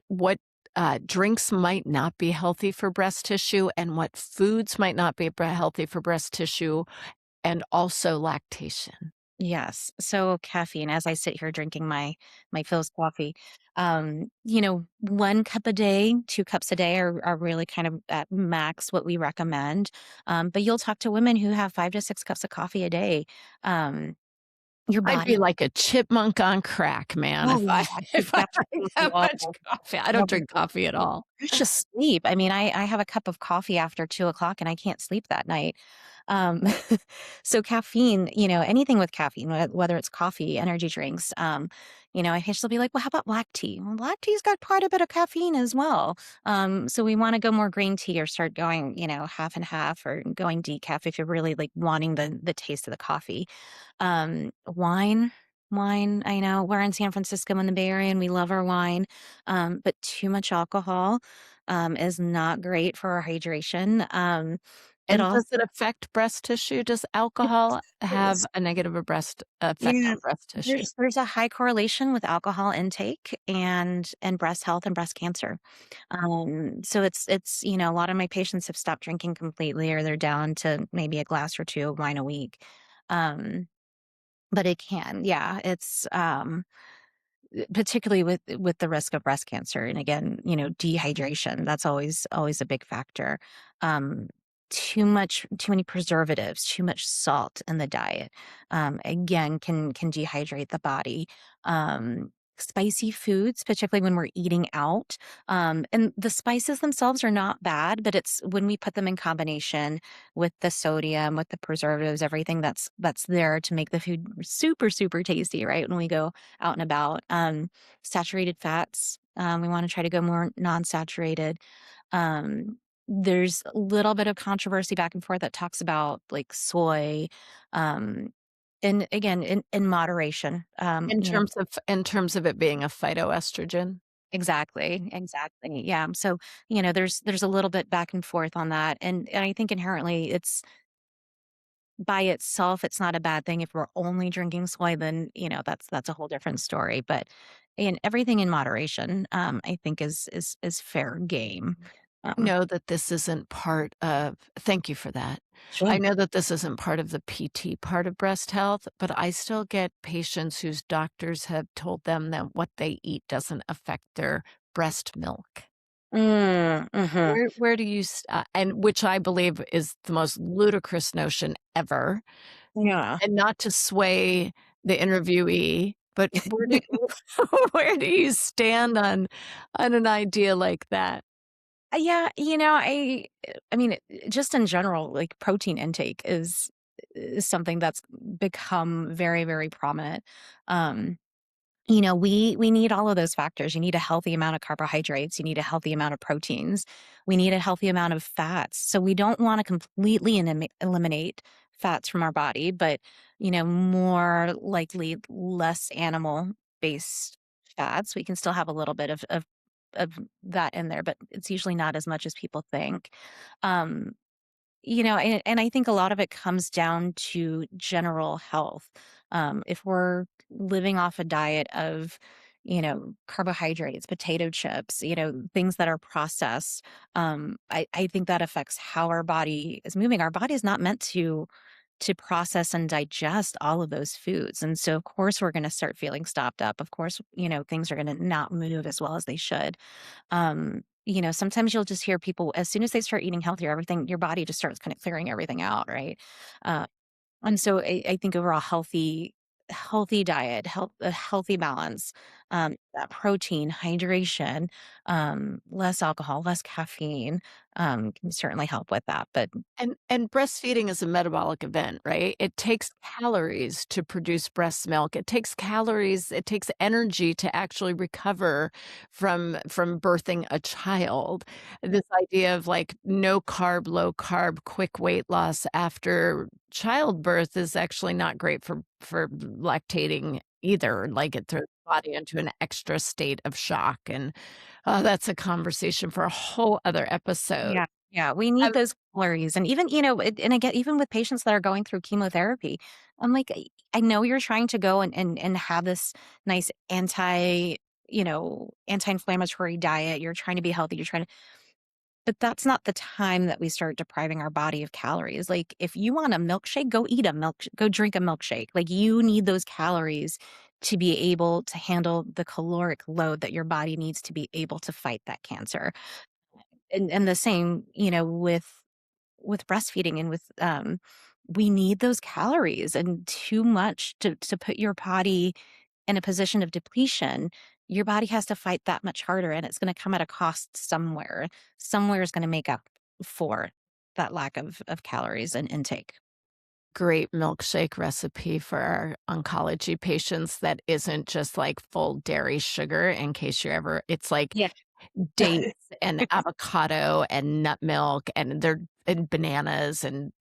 drinks might not be healthy for breast tissue and what foods might not be healthy for breast tissue and also lactation? Yes. So caffeine, as I sit here drinking my Philz coffee, 1 cup a day, 2 cups a day are really kind of at max what we recommend. But you'll talk to women who have 5 to 6 cups of coffee a day. Um, your I'd be body. like a chipmunk on crack, man, Oh if I yeah, if I drank absolutely that much awful. coffee. I don't drink coffee at all. Just sleep. I mean, I have a cup of coffee after 2 o'clock and I can't sleep that night. Um, so caffeine, anything with caffeine, whether it's coffee, energy drinks, I hear she'll be like, well, how about black tea? Well, black tea's got quite a bit of caffeine as well. So we want to go more green tea or start going, half and half or going decaf if you're really like wanting the taste of the coffee. Wine, I know we're in San Francisco in the Bay Area and we love our wine. But too much alcohol is not great for our hydration. It And also does it affect breast tissue? Does alcohol have a negative a breast effect Yeah, on breast tissue? there's a high correlation with alcohol intake and breast health and breast cancer. So it's a lot of my patients have stopped drinking completely, or they're down to maybe a glass or two of wine a week. Um, but it can, yeah, it's particularly with the risk of breast cancer, and again, dehydration, that's always a big factor. Um, too many preservatives, too much salt in the diet, again, can dehydrate the body. Spicy foods, particularly when we're eating out, and the spices themselves are not bad, but it's when we put them in combination with the sodium, with the preservatives, everything that's there to make the food super, super tasty, right? When we go out and about. Saturated fats, we want to try to go more non-saturated. There's a little bit of controversy back and forth that talks about like soy, um, and again, in moderation. In terms of it being a phytoestrogen? Exactly, exactly. Yeah. So there's a little bit back and forth on that, and I think inherently it's by itself, it's not a bad thing. If we're only drinking soy, then, that's a whole different story. But in everything in moderation, I think is fair game. Um, Know that this isn't part of thank you for that. I sure. know that this isn't part of the PT part of breast health, but I still get patients whose doctors have told them that what they eat doesn't affect their breast milk. Mhm. Where do you and which I believe is the most ludicrous notion ever, Yeah. and not to sway the interviewee, but where do where do you stand on an idea like that? Yeah, I mean, just in general, like protein intake is something that's become very, very prominent. Um, we need all of those factors. You need a healthy amount of carbohydrates. You need a healthy amount of proteins. We need a healthy amount of fats. So we don't want to completely eliminate fats from our body, but more likely less animal based fats. We can still have a little bit of that in there, but it's usually not as much as people think. Um, and I think a lot of it comes down to general health. If we're living off a diet of, carbohydrates, potato chips, things that are processed, I think that affects how our body is moving. Our body is not meant to process and digest all of those foods. And so of course we're going to start feeling stopped up. Of course, things are going to not move as well as they should. Sometimes you'll just hear people as soon as they start eating healthier, everything your body just starts kind of clearing everything out, right? Uh, and so I think overall healthy diet, a healthy balance, that protein, hydration, less alcohol, less caffeine, can certainly help with that. But And breastfeeding is a metabolic event, right? It takes calories to produce breast milk. It takes calories, it takes energy to actually recover from birthing a child. This idea of like no carb, low carb, quick weight loss after childbirth is actually not great for lactating either. Like it throws the body into an extra state of shock. And that's a conversation for a whole other episode. yeah, yeah, we need Um, those calories. And even, and again, even with patients that are going through chemotherapy, I'm like, I know you're trying to go and have this nice anti-inflammatory diet. You're trying to be healthy. You're trying to, but that's not the time that we start depriving our body of calories. Like if you want a milkshake, go drink a milkshake. Like you need those calories to be able to handle the caloric load that your body needs to be able to fight that cancer. And the same, with breastfeeding and with we need those calories, and too much to put your body in a position of depletion. Your body has to fight that much harder, and it's going to come at a cost somewhere. Somewhere is going to make up for that lack of calories and intake. Great milkshake recipe for our oncology patients that isn't just like full dairy sugar in case you're ever it's like Yeah. dates and avocado and nut milk and bananas and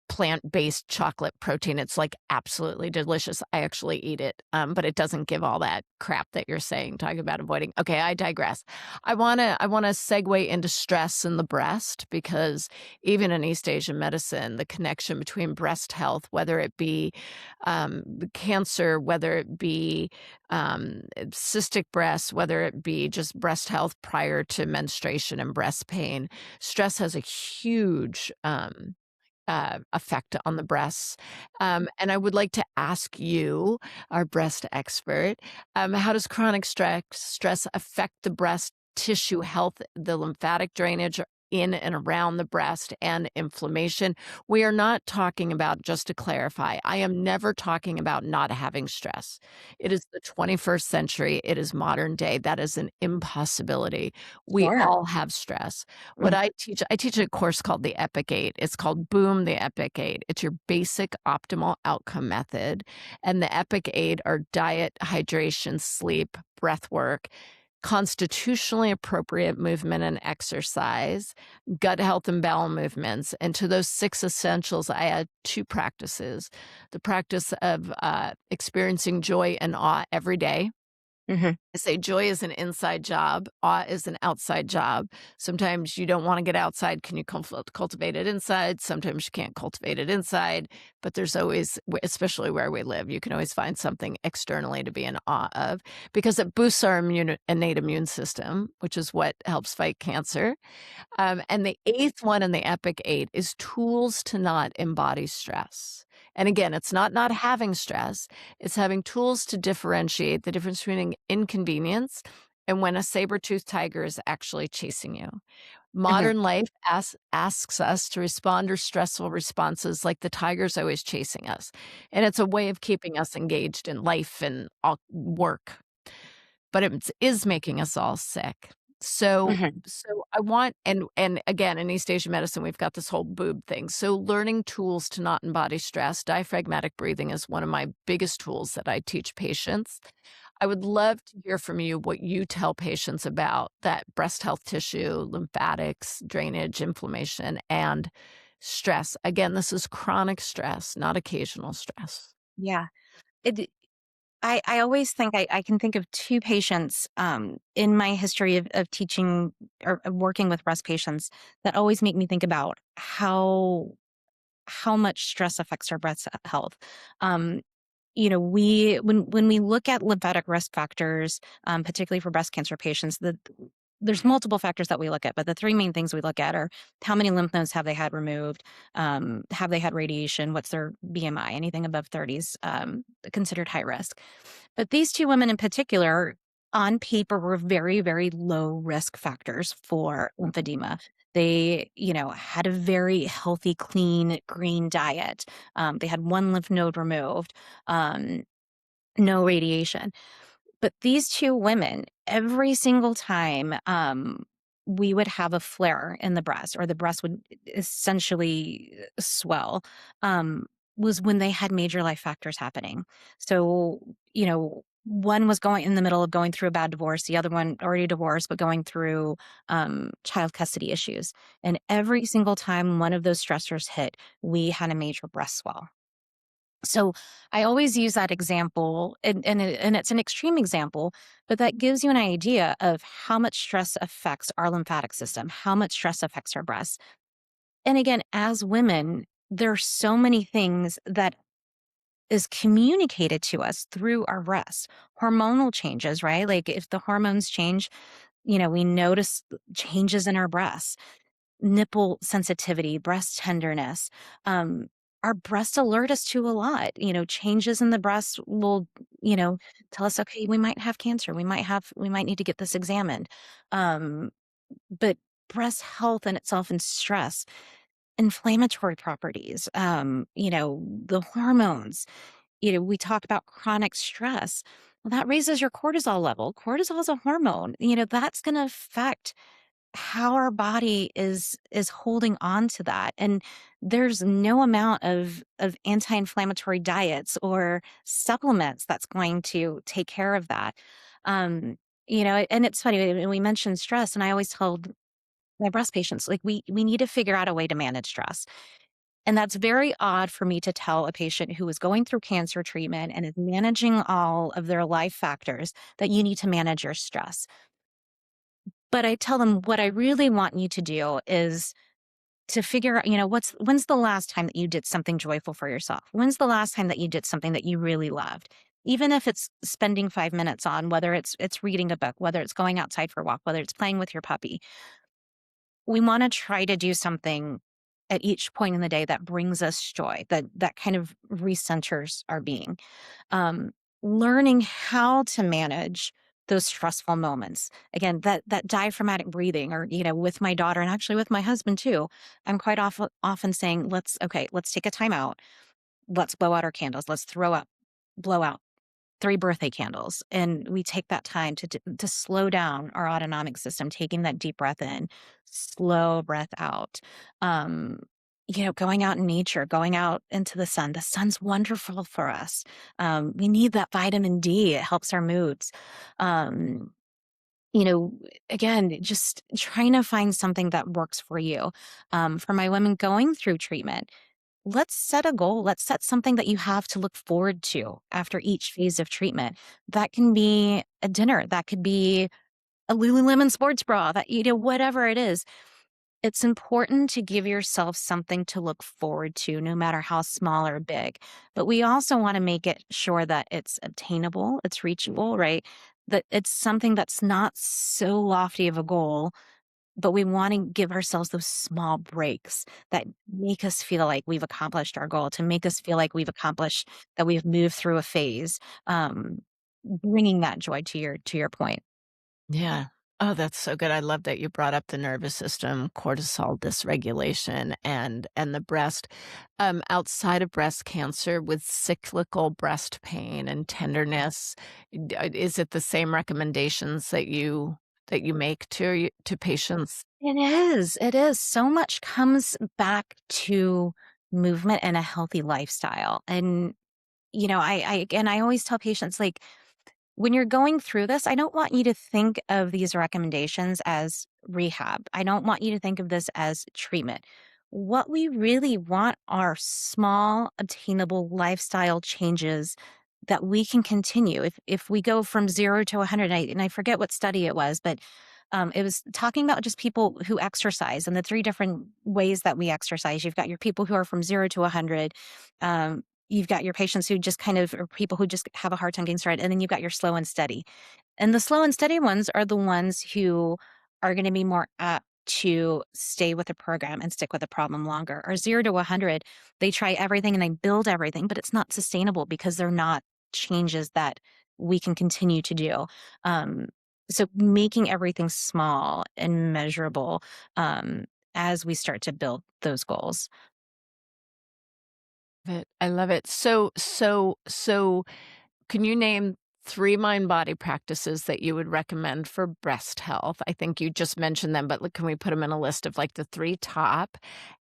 plant-based chocolate protein. It's, like, absolutely delicious. I actually eat it, but it doesn't give all that crap that you're saying, talking about avoiding okay, I digress. I wanna segue into stress in the breast because even in East Asian medicine, the connection between breast health, whether it be, cancer, whether it be, cystic breast, whether it be just breast health prior to menstruation and breast pain, stress has a huge, effect on the breasts. And I would like to ask you, our breast expert, how does chronic stress affect the breast tissue health, the lymphatic drainage in and around the breast, and inflammation? We are not talking about, just to clarify, I am never talking about not having stress. It is the 21st century. It is modern day. That is an impossibility. We Sure. all have stress. What Mm. I teach a course called the Epic 8. It's called Boom, the Epic 8. It's your basic optimal outcome method. And the Epic 8 are diet, hydration, sleep, breath work, constitutionally appropriate movement and exercise, gut health and bowel movements. And to those 6 essentials, I add 2 practices. The practice of experiencing joy and awe every day. Mhm. I say joy is an inside job, awe is an outside job. Sometimes you don't want to get outside. Can you cultivate it inside? Sometimes you can't cultivate it inside, but there's always, especially where we live, you can always find something externally to be in awe of because it boosts our innate immune system, which is what helps fight cancer. And the eighth one in the Epic 8 is tools to not embody stress. And again, it's not having stress, it's having tools to differentiate the difference between an inconvenience and when a saber-toothed tiger is actually chasing you. Mhm. Modern life asks us to respond to stressful responses like the tiger's always chasing us. And it's a way of keeping us engaged in life and all work, but it is making us all sick. So Mhm. so I want and again, in East Asian medicine, we've got this whole boob thing. So learning tools to not embody stress, diaphragmatic breathing is one of my biggest tools that I teach patients. I would love to hear from you what you tell patients about that breast health tissue, lymphatics, drainage, inflammation, and stress. Again, this is chronic stress, not occasional stress. Yeah. It I always think I can think of two patients in my history of teaching or of working with breast patients that always make me think about how much stress affects our breast health. Um, we when we look at lymphatic risk factors, particularly for breast cancer patients, there's multiple factors that we look at, but the three main things we look at are how many lymph nodes have they had removed, have they had radiation, what's their BMI, anything above 30s considered high risk. But these two women in particular, on paper, were very, very low risk factors for lymphedema. They, had a very healthy, clean, green diet. They had one lymph node removed, um, no radiation. But these two women, every single time we would have a flare in the breast, or the breast would essentially swell, um, was when they had major life factors happening. So, one was going in the middle of going through a bad divorce, the other one already divorced, but going through child custody issues. And every single time one of those stressors hit, we had a major breast swell. So I always use that example, and it's an extreme example, but that gives you an idea of how much stress affects our lymphatic system, how much stress affects our breasts. And again, as women, there are so many things that is communicated to us through our breasts. Hormonal changes, right? Like if the hormones change, we notice changes in our breasts, nipple sensitivity, breast tenderness. Our breast alert us to a lot. Changes in the breast will, you know, tell us, okay, we might have cancer. We might need to get this examined. Um, but breast health in itself and stress, inflammatory properties, the hormones, we talk about chronic stress. Well, that raises your cortisol level. Cortisol is a hormone. That's going to affect how our body is holding on to that. And there's no amount of anti-inflammatory diets or supplements that's going to take care of that. um and it's funny when we mentioned stress, and I always told my breast patients, like, we need to figure out a way to manage stress. And that's very odd for me to tell a patient who is going through cancer treatment and is managing all of their life factors that you need to manage your stress. But I tell them, what I really want you to do is to figure out, when's the last time that you did something joyful for yourself? When's the last time that you did something that you really loved? Even if it's spending 5 minutes on, whether it's reading a book, whether it's going outside for a walk, whether it's playing with your puppy. We want to try to do something at each point in the day that brings us joy, that kind of recenters our being. um, Learning how to manage those stressful moments. Again, that diaphragmatic breathing, or with my daughter, and actually with my husband too, I'm quite often saying, let's take a time out. Let's blow out our candles. Let's blow out 3 birthday candles. And we take that time to slow down our autonomic system, taking that deep breath in, slow breath out. Um, going out in nature, going out into the sun. The sun's wonderful for us. We need that vitamin D. It helps our moods. Um, you know, again, just trying to find something that works for you. For my women going through treatment, let's set a goal. Let's set something that you have to look forward to after each phase of treatment. That can be a dinner. That could be a Lululemon sports bra, that, whatever it is. It's important to give yourself something to look forward to, no matter how small or big. But we also want to make it sure that it's obtainable, it's reachable, right? That it's something that's not so lofty of a goal, but we want to give ourselves those small breaks that make us feel like we've accomplished our goal, to make us feel like that we've moved through a phase, bringing that joy to your point. Yeah. Oh, that's so good. I love that you brought up the nervous system, cortisol dysregulation, and the breast. Outside of breast cancer, with cyclical breast pain and tenderness, is it the same recommendations that you make to patients? It is. It is. So much comes back to movement and a healthy lifestyle. And, I always tell patients, like, when you're going through this, I don't want you to think of these recommendations as rehab. I don't want you to think of this as treatment. What we really want are small, obtainable lifestyle changes that we can continue. If we go from 0 to 100, and I forget what study it was, but it was talking about just people who exercise and the three different ways that we exercise. You've got your people who are from 0 to 100. You've got your patients who just kind of, or people who just have a hard time getting started. And then you've got your slow and steady. And the slow and steady ones are the ones who are going to be more apt to stay with the program and stick with the problem longer. Or 0 to 100, they try everything and they build everything, but it's not sustainable because they're not changes that we can continue to do. So making everything small and measurable as we start to build those goals. I love it. So can you name 3 mind body practices that you would recommend for breast health? I think you just mentioned them, but like, can we put them in a list of like the 3 top?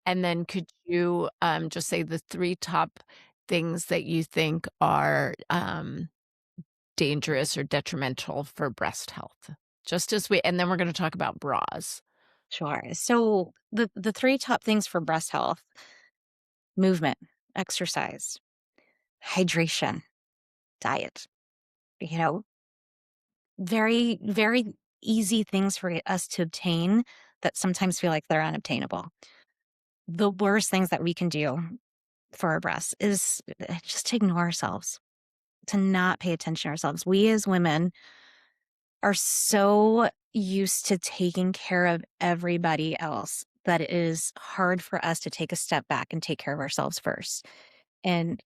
And then could you just say the 3 top things that you think are dangerous or detrimental for breast health? Just as we, and then we're going to talk about bras. Sure. So the three top things for breast health: movement, exercise, hydration, diet. You know, very, very easy things for us to obtain that sometimes feel like they're unobtainable. The worst things that we can do for our breasts is just to ignore ourselves, to not pay attention to ourselves. We as women are so used to taking care of everybody else that it is hard for us to take a step back and take care of ourselves first. And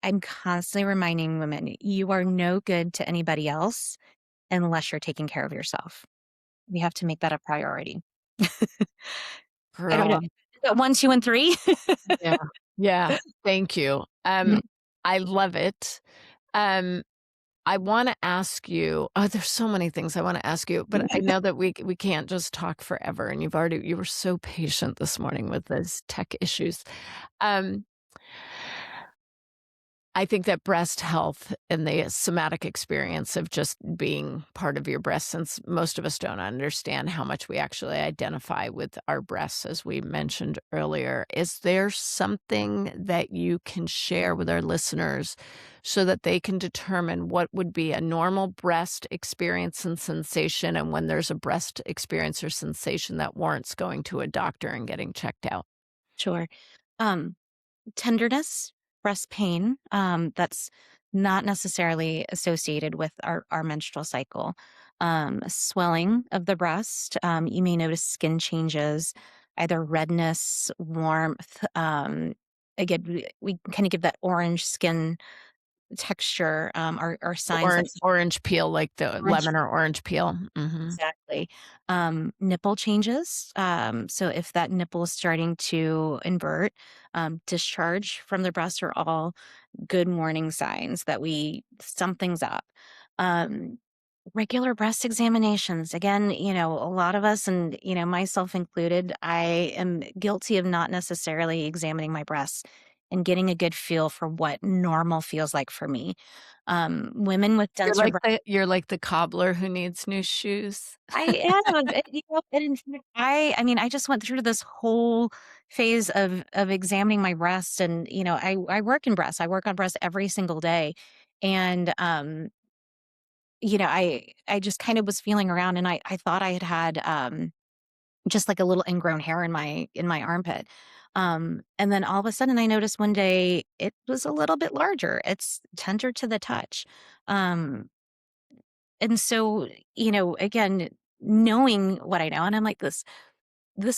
I'm constantly reminding women, you are no good to anybody else unless you're taking care of yourself. We have to make that a priority. I don't know. Girl. Is that 1, 2, and 3? Yeah. Yeah. Thank you. Mhm. I love it. Um, I wanna ask you, oh, there's so many things I wanna ask you, but I know that we can't just talk forever, and you were so patient this morning with those tech issues. Um I think that breast health and the somatic experience of just being part of your breast, since most of us don't understand how much we actually identify with our breasts, as we mentioned earlier, is there something that you can share with our listeners so that they can determine what would be a normal breast experience and sensation, and when there's a breast experience or sensation that warrants going to a doctor and getting checked out? Sure. Um, Tenderness, breast pain, that's not necessarily associated with our menstrual cycle. Swelling of the breast, you may notice skin changes, either redness, warmth. Again, we kind of give that orange skin texture, are signs that Orange peel, like the orange. lemon or orange peel. Mhm. Exactly. Nipple changes. So if that nipple is starting to invert, discharge from the breast are all good warning signs that something's up. Um, Regular breast examinations. Again, a lot of us, and myself included, I am guilty of not necessarily examining my breasts and getting a good feel for what normal feels like for me. Women with denser breasts. You're like the cobbler who needs new shoes. I am, and in fact, I mean, I just went through this whole phase of examining my breasts, and I work in breasts. I work on breasts every single day, and I just kind of was feeling around, and I thought I had just like a little ingrown hair in my armpit, and then all of a sudden I noticed one day it was a little bit larger. It's tender to the touch, um, and so, again, knowing what I know, and I'm like, this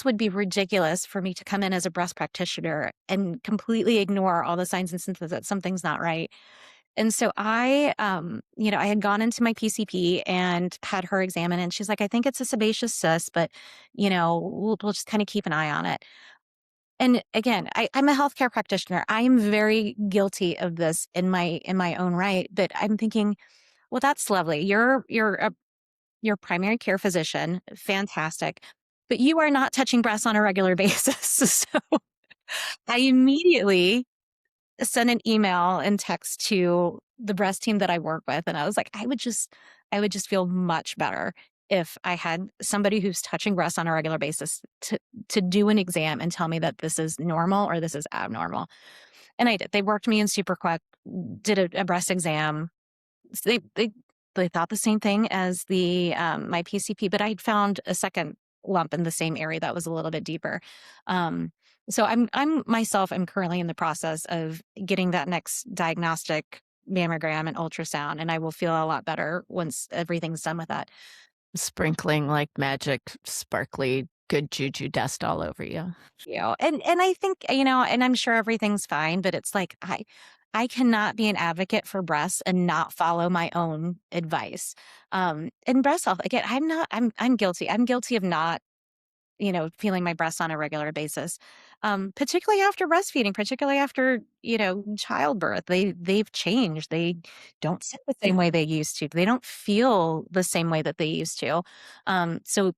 would be ridiculous for me to come in as a breast practitioner and completely ignore all the signs and symptoms that something's not right. And so I had gone into my PCP and had her examine, and she's like, I think it's a sebaceous cyst, but we'll just kind of keep an eye on it. And again, I'm a healthcare practitioner. I am very guilty of this in my own right, but I'm thinking, well, that's lovely. You're a your primary care physician, fantastic, but you are not touching breasts on a regular basis. So I immediately sent an email and text to the breast team that I work with, and I was like, I would just feel much better if I had somebody who's touching breasts on a regular basis to do an exam and tell me that this is normal or this is abnormal. And I did. They worked me in super quick, did a breast exam. They thought the same thing as the my PCP, but I'd found a second lump in the same area that was a little bit deeper. Um, so I'm myself am currently in the process of getting that next diagnostic mammogram and ultrasound, and I will feel a lot better once everything's done with that. Sprinkling like magic, sparkly, good juju dust all over you. And I think, and I'm sure everything's fine, but it's like I cannot be an advocate for breasts and not follow my own advice. And breast health, again, I'm guilty. I'm guilty of not feeling my breasts on a regular basis. Particularly after breastfeeding, particularly after, childbirth. They've changed. They don't sit the same way they used to. They don't feel the same way that they used to. So,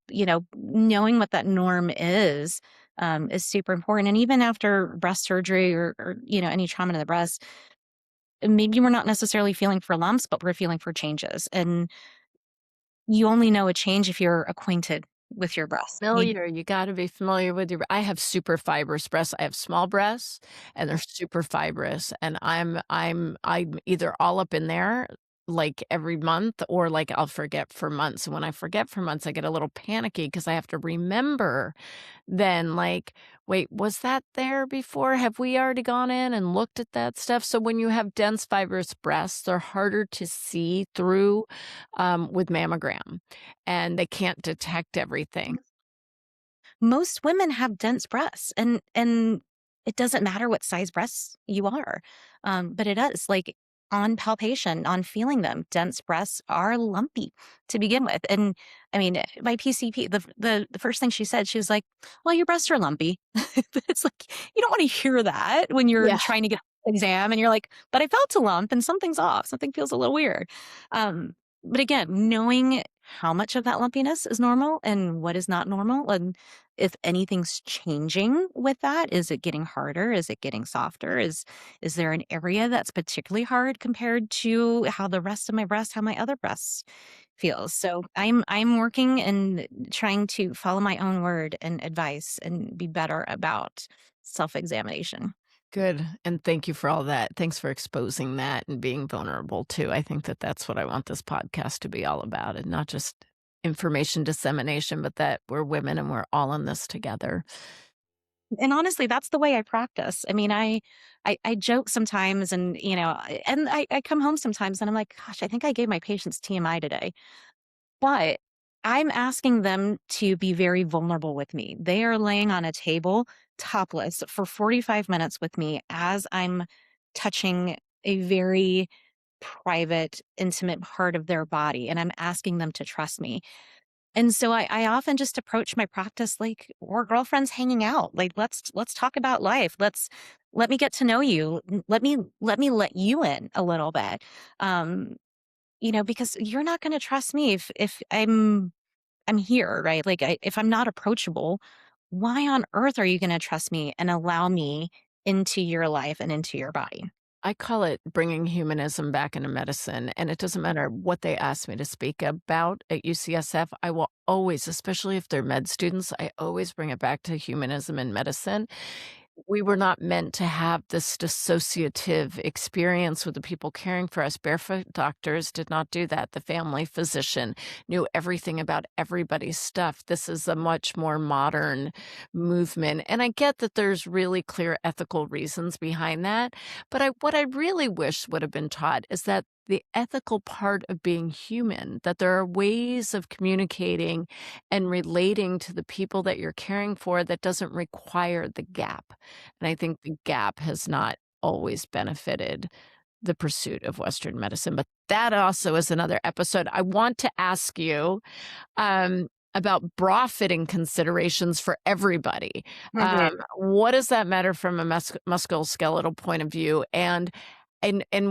knowing what that norm is super important. And even after breast surgery or any trauma to the breast, maybe we're not necessarily feeling for lumps, but we're feeling for changes. And you only know a change if you're acquainted with your breast. Familiar, you gotta be familiar with your I have super fibrous breasts. I have small breasts, and they're super fibrous, and I'm either all up in there, like, every month, or, like, I'll forget for months, and when I forget for months, I get a little panicky because I have to remember then, like, "Wait, was that there before? Have we already gone in and looked at that stuff?" So when you have dense fibrous breasts, they're harder to see through, with mammogram, and they can't detect everything. Most women have dense breasts, and it doesn't matter what size breasts you are, but it does. Like on palpation, on feeling them, dense breasts are lumpy to begin with. And I mean, my PCP, the first thing she said, she was like, "Well, your breasts are lumpy." But it's like you don't want to hear that when you're Yeah. trying to get an exam, and you're like, "But I felt a lump, and something's off. Something feels a little weird." Um, but again, knowing how much of that lumpiness is normal and what is not normal, and if anything's changing with that, is it getting harder? Is it getting softer? Is there an area that's particularly hard compared to how the rest of my breast, how my other breasts feels? So I'm working and trying to follow my own word and advice and be better about self-examination. Good, and thank you for all that. Thanks for exposing that and being vulnerable too. I think that that's what I want this podcast to be all about, and not just information dissemination, but that we're women and we're all in this together. And honestly, that's the way I practice. I mean, I joke sometimes and, and I come home sometimes and I'm like, gosh, I think I gave my patients TMI today. But I'm asking them to be very vulnerable with me. They are laying on a table topless for 45 minutes with me as I'm touching a very private, intimate part of their body. And I'm asking them to trust me. And so I often just approach my practice like we're girlfriends hanging out. Like let's talk about life. Let me get to know you. Let me let you in a little bit. Um, because you're not going to trust me if I'm here, right? Like if I'm not approachable, why on earth are you going to trust me and allow me into your life and into your body? I call it bringing humanism back into medicine, and it doesn't matter what they ask me to speak about at UCSF. I will always, especially if they're med students, I always bring it back to humanism in medicine. We were not meant to have this dissociative experience with the people caring for us. Barefoot doctors did not do that. The family physician knew everything about everybody's stuff. This is a much more modern movement. And I get that there's really clear ethical reasons behind that. But what I really wish would have been taught is that the ethical part of being human, that there are ways of communicating and relating to the people that you're caring for that doesn't require the gap. And I think the gap has not always benefited the pursuit of Western medicine, but that also is another episode. I want to ask you about bra fitting considerations for everybody. What does that matter from a musculoskeletal point of view? And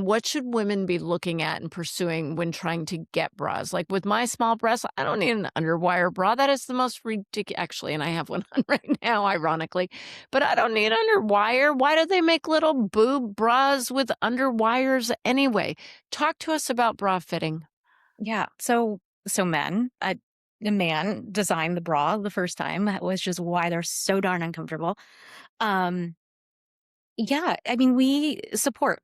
what should women be looking at and pursuing when trying to get bras? Like with my small breasts, I don't need an underwire bra. That is the most ridiculous. Actually, and I have one on right now, ironically, but I don't need underwire. Why do they make little boob bras with underwires anyway? Talk to us about bra fitting. Yeah. So men, the man designed the bra the first time, that was just why they're so darn uncomfortable. Um, Yeah, I mean, we support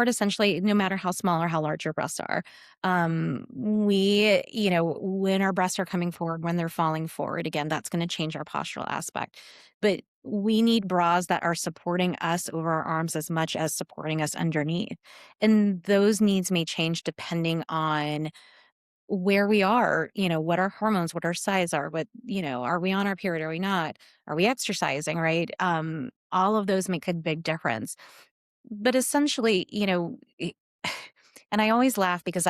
essentially no matter how small or how large your breasts are. When our breasts are coming forward, when they're falling forward, again, that's going to change our postural aspect. But we need bras that are supporting us over our arms as much as supporting us underneath. And those needs may change depending on where we are, what our hormones, what our size are, are we on our period? Are we not? Are we exercising? Right. All of those make a big difference. But essentially, and I always laugh because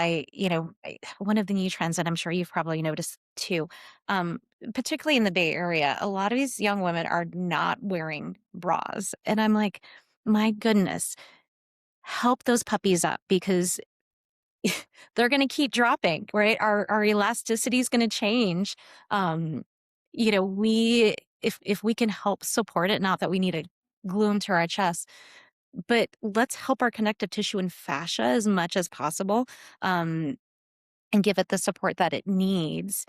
one of the new trends, and I'm sure you've probably noticed too, particularly in the Bay Area, a lot of these young women are not wearing bras. And I'm like, my goodness, help those puppies up because they're going to keep dropping, right? Our elasticity is going to change. Um, we if we can help support it, not that we need to glue them to our chest, but let's help our connective tissue and fascia as much as possible. Um, and give it the support that it needs.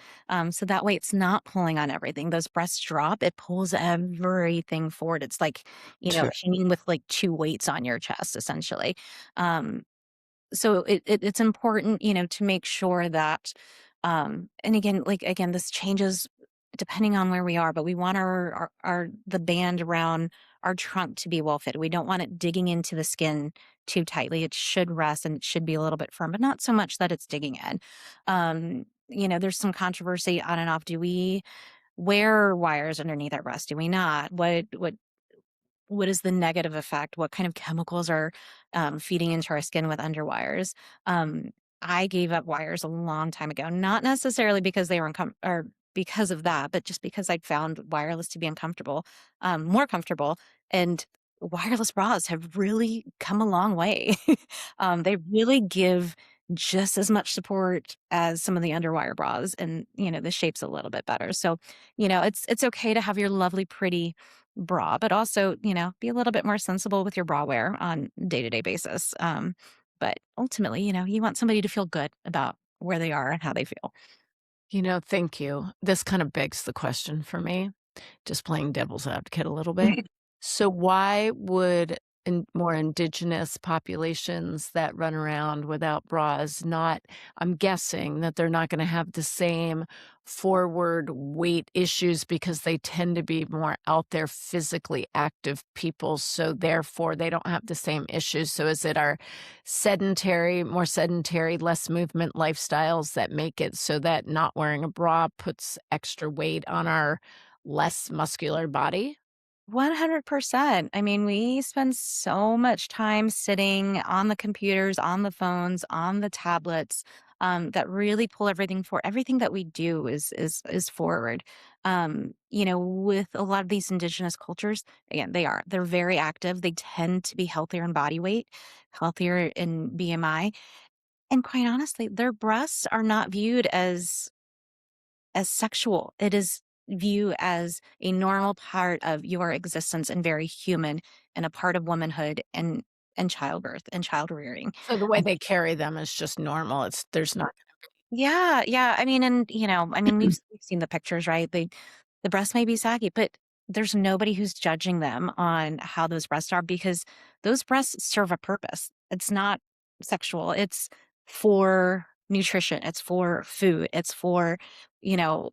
So that way it's not pulling on everything. Those breasts drop, it pulls everything forward. It's like, Sure. hanging with like two weights on your chest, essentially. Um, so it's important, to make sure that, and again, this changes depending on where we are, but we want the band around our trunk to be well fitted. We don't want it digging into the skin too tightly. It should rest and it should be a little bit firm, but not so much that it's digging in. There's some controversy on and off. Do we wear wires underneath our breast? Do we not? What is the negative effect? What kind of chemicals are feeding into our skin with underwires? Um, I gave up wires a long time ago, not necessarily because they were or because of that, but just because I'd found wireless to be uncomfortable, more comfortable. And wireless bras have really come a long way. They really give just as much support as some of the underwire bras, and the shape's a little bit better. So, it's okay to have your lovely, pretty bra, but also, be a little bit more sensible with your bra wear on day-to-day basis. But ultimately, you want somebody to feel good about where they are and how they feel. Thank you. This kind of begs the question for me, just playing devil's advocate a little bit. So why would more indigenous populations that run around without bras not, I'm guessing that they're not going to have the same forward weight issues because they tend to be more out there physically active people. So therefore they don't have the same issues. So is it our more sedentary, less movement lifestyles that make it so that not wearing a bra puts extra weight on our less muscular body? 100%. I mean, we spend so much time sitting on the computers, on the phones, on the tablets, that really pull everything for everything that we do is forward. With a lot of these indigenous cultures, again, they're very active. They tend to be healthier in body weight, healthier in BMI, and quite honestly, their breasts are not viewed as sexual. It is view as a normal part of your existence and very human and a part of womanhood and childbirth and child rearing. So the way they carry them is just normal. There's not. Yeah, yeah. I mean, and we've seen the pictures, right? The breasts may be saggy, but there's nobody who's judging them on how those breasts are because those breasts serve a purpose. It's not sexual. It's for nutrition. It's for food. It's for, you know,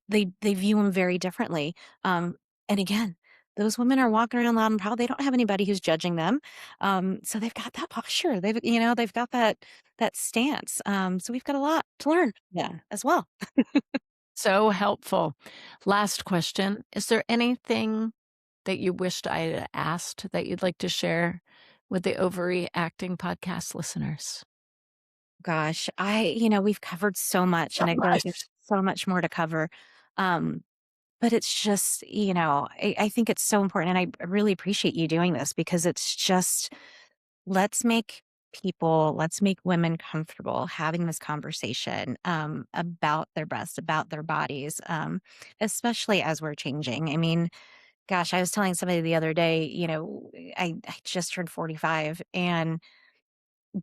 they view them very differently. And again, those women are walking around loud and proud. They don't have anybody who's judging them. So they've got that posture. They've got that stance. So we've got a lot to learn. Yeah, as well. So helpful. Last question. Is there anything that you wished I had asked that you'd like to share with the Ovary-Acting podcast listeners? Gosh, we've covered so much So and I feel like there's much. so much more to cover. Um, but it's just, I think it's so important. And I really appreciate you doing this because it's just, let's make let's make women comfortable having this conversation about their breasts, about their bodies, especially as we're changing. I mean, gosh, I was telling somebody the other day, I just turned 45 and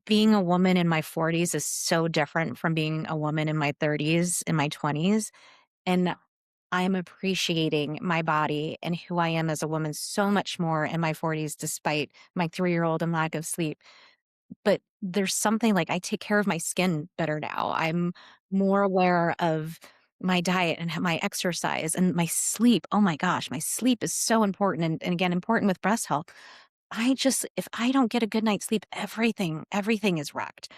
being a woman in my 40s is so different from being a woman in my 30s, in my 20s. And I am appreciating my body and who I am as a woman so much more in my 40s, despite my 3-year-old and lack of sleep. But there's something like I take care of my skin better now. I'm more aware of my diet and my exercise and my sleep. Oh my gosh, my sleep is so important and again, important with breast health. If I don't get a good night's sleep, everything is wrecked.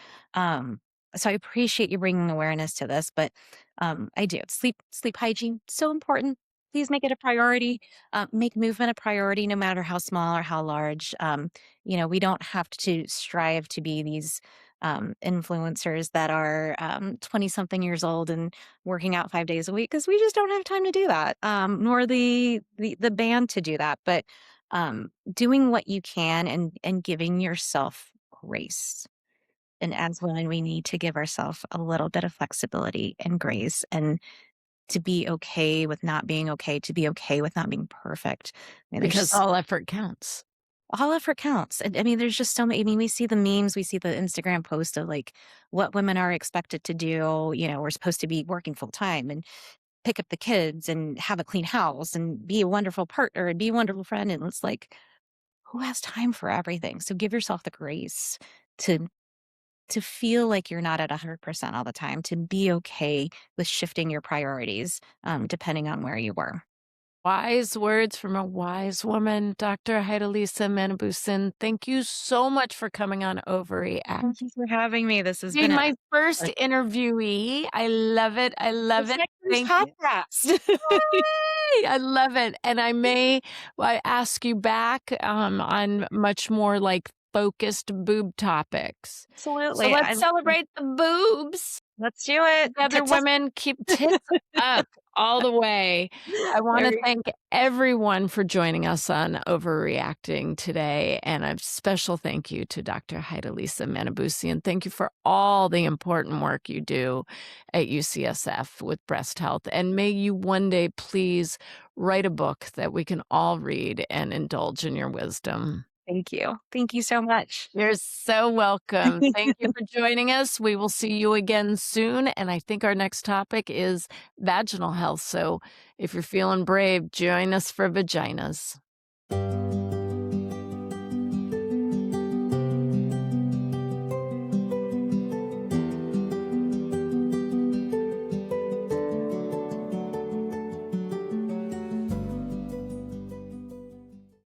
So I appreciate you bringing awareness to this, but I do. Sleep hygiene, so important. Please make it a priority. Make movement a priority, no matter how small or how large. We don't have to strive to be these influencers that are 20 something years old and working out 5 days a week because we just don't have time to do that, nor the band to do that. But doing what you can and giving yourself grace. And as women, we need to give ourselves a little bit of flexibility and grace and to be okay with not being okay, to be okay with not being perfect. And there's Because just all effort counts. all effort counts. And I mean, there's just so many. I mean, we see the memes, we see the Instagram post of like what women are expected to do. We're supposed to be working full time and pick up the kids and have a clean house and be a wonderful partner and be a wonderful friend. And it's like, who has time for everything? So give yourself the grace to to feel like you're not at 100% all the time, to be okay with shifting your priorities, depending on where you were. Wise words from a wise woman, Dr. Hidelisa Manibusan. Thank you so much for coming on Ovary-Acting. Thank you for having me. This has been Being a my first like, interviewee. I love it. I love it's it. my first Thank you. podcast. Yay! I love it. And I ask you back on much more like focused boob topics. So Absolutely. let's celebrate the boobs. Let's do it. Other Tits up. women keep tits up all the way. I want There to we thank everyone for joining us on Overreacting today, and a special thank you to Dr. Hidelisa Manibusan. Thank you for all the important work you do at UCSF with breast health, and may you one day please write a book that we can all read and indulge in your wisdom. Thank you. Thank you so much. You're so welcome. Thank you for joining us. We will see you again soon. And I think our next topic is vaginal health. So if you're feeling brave, join us for vaginas.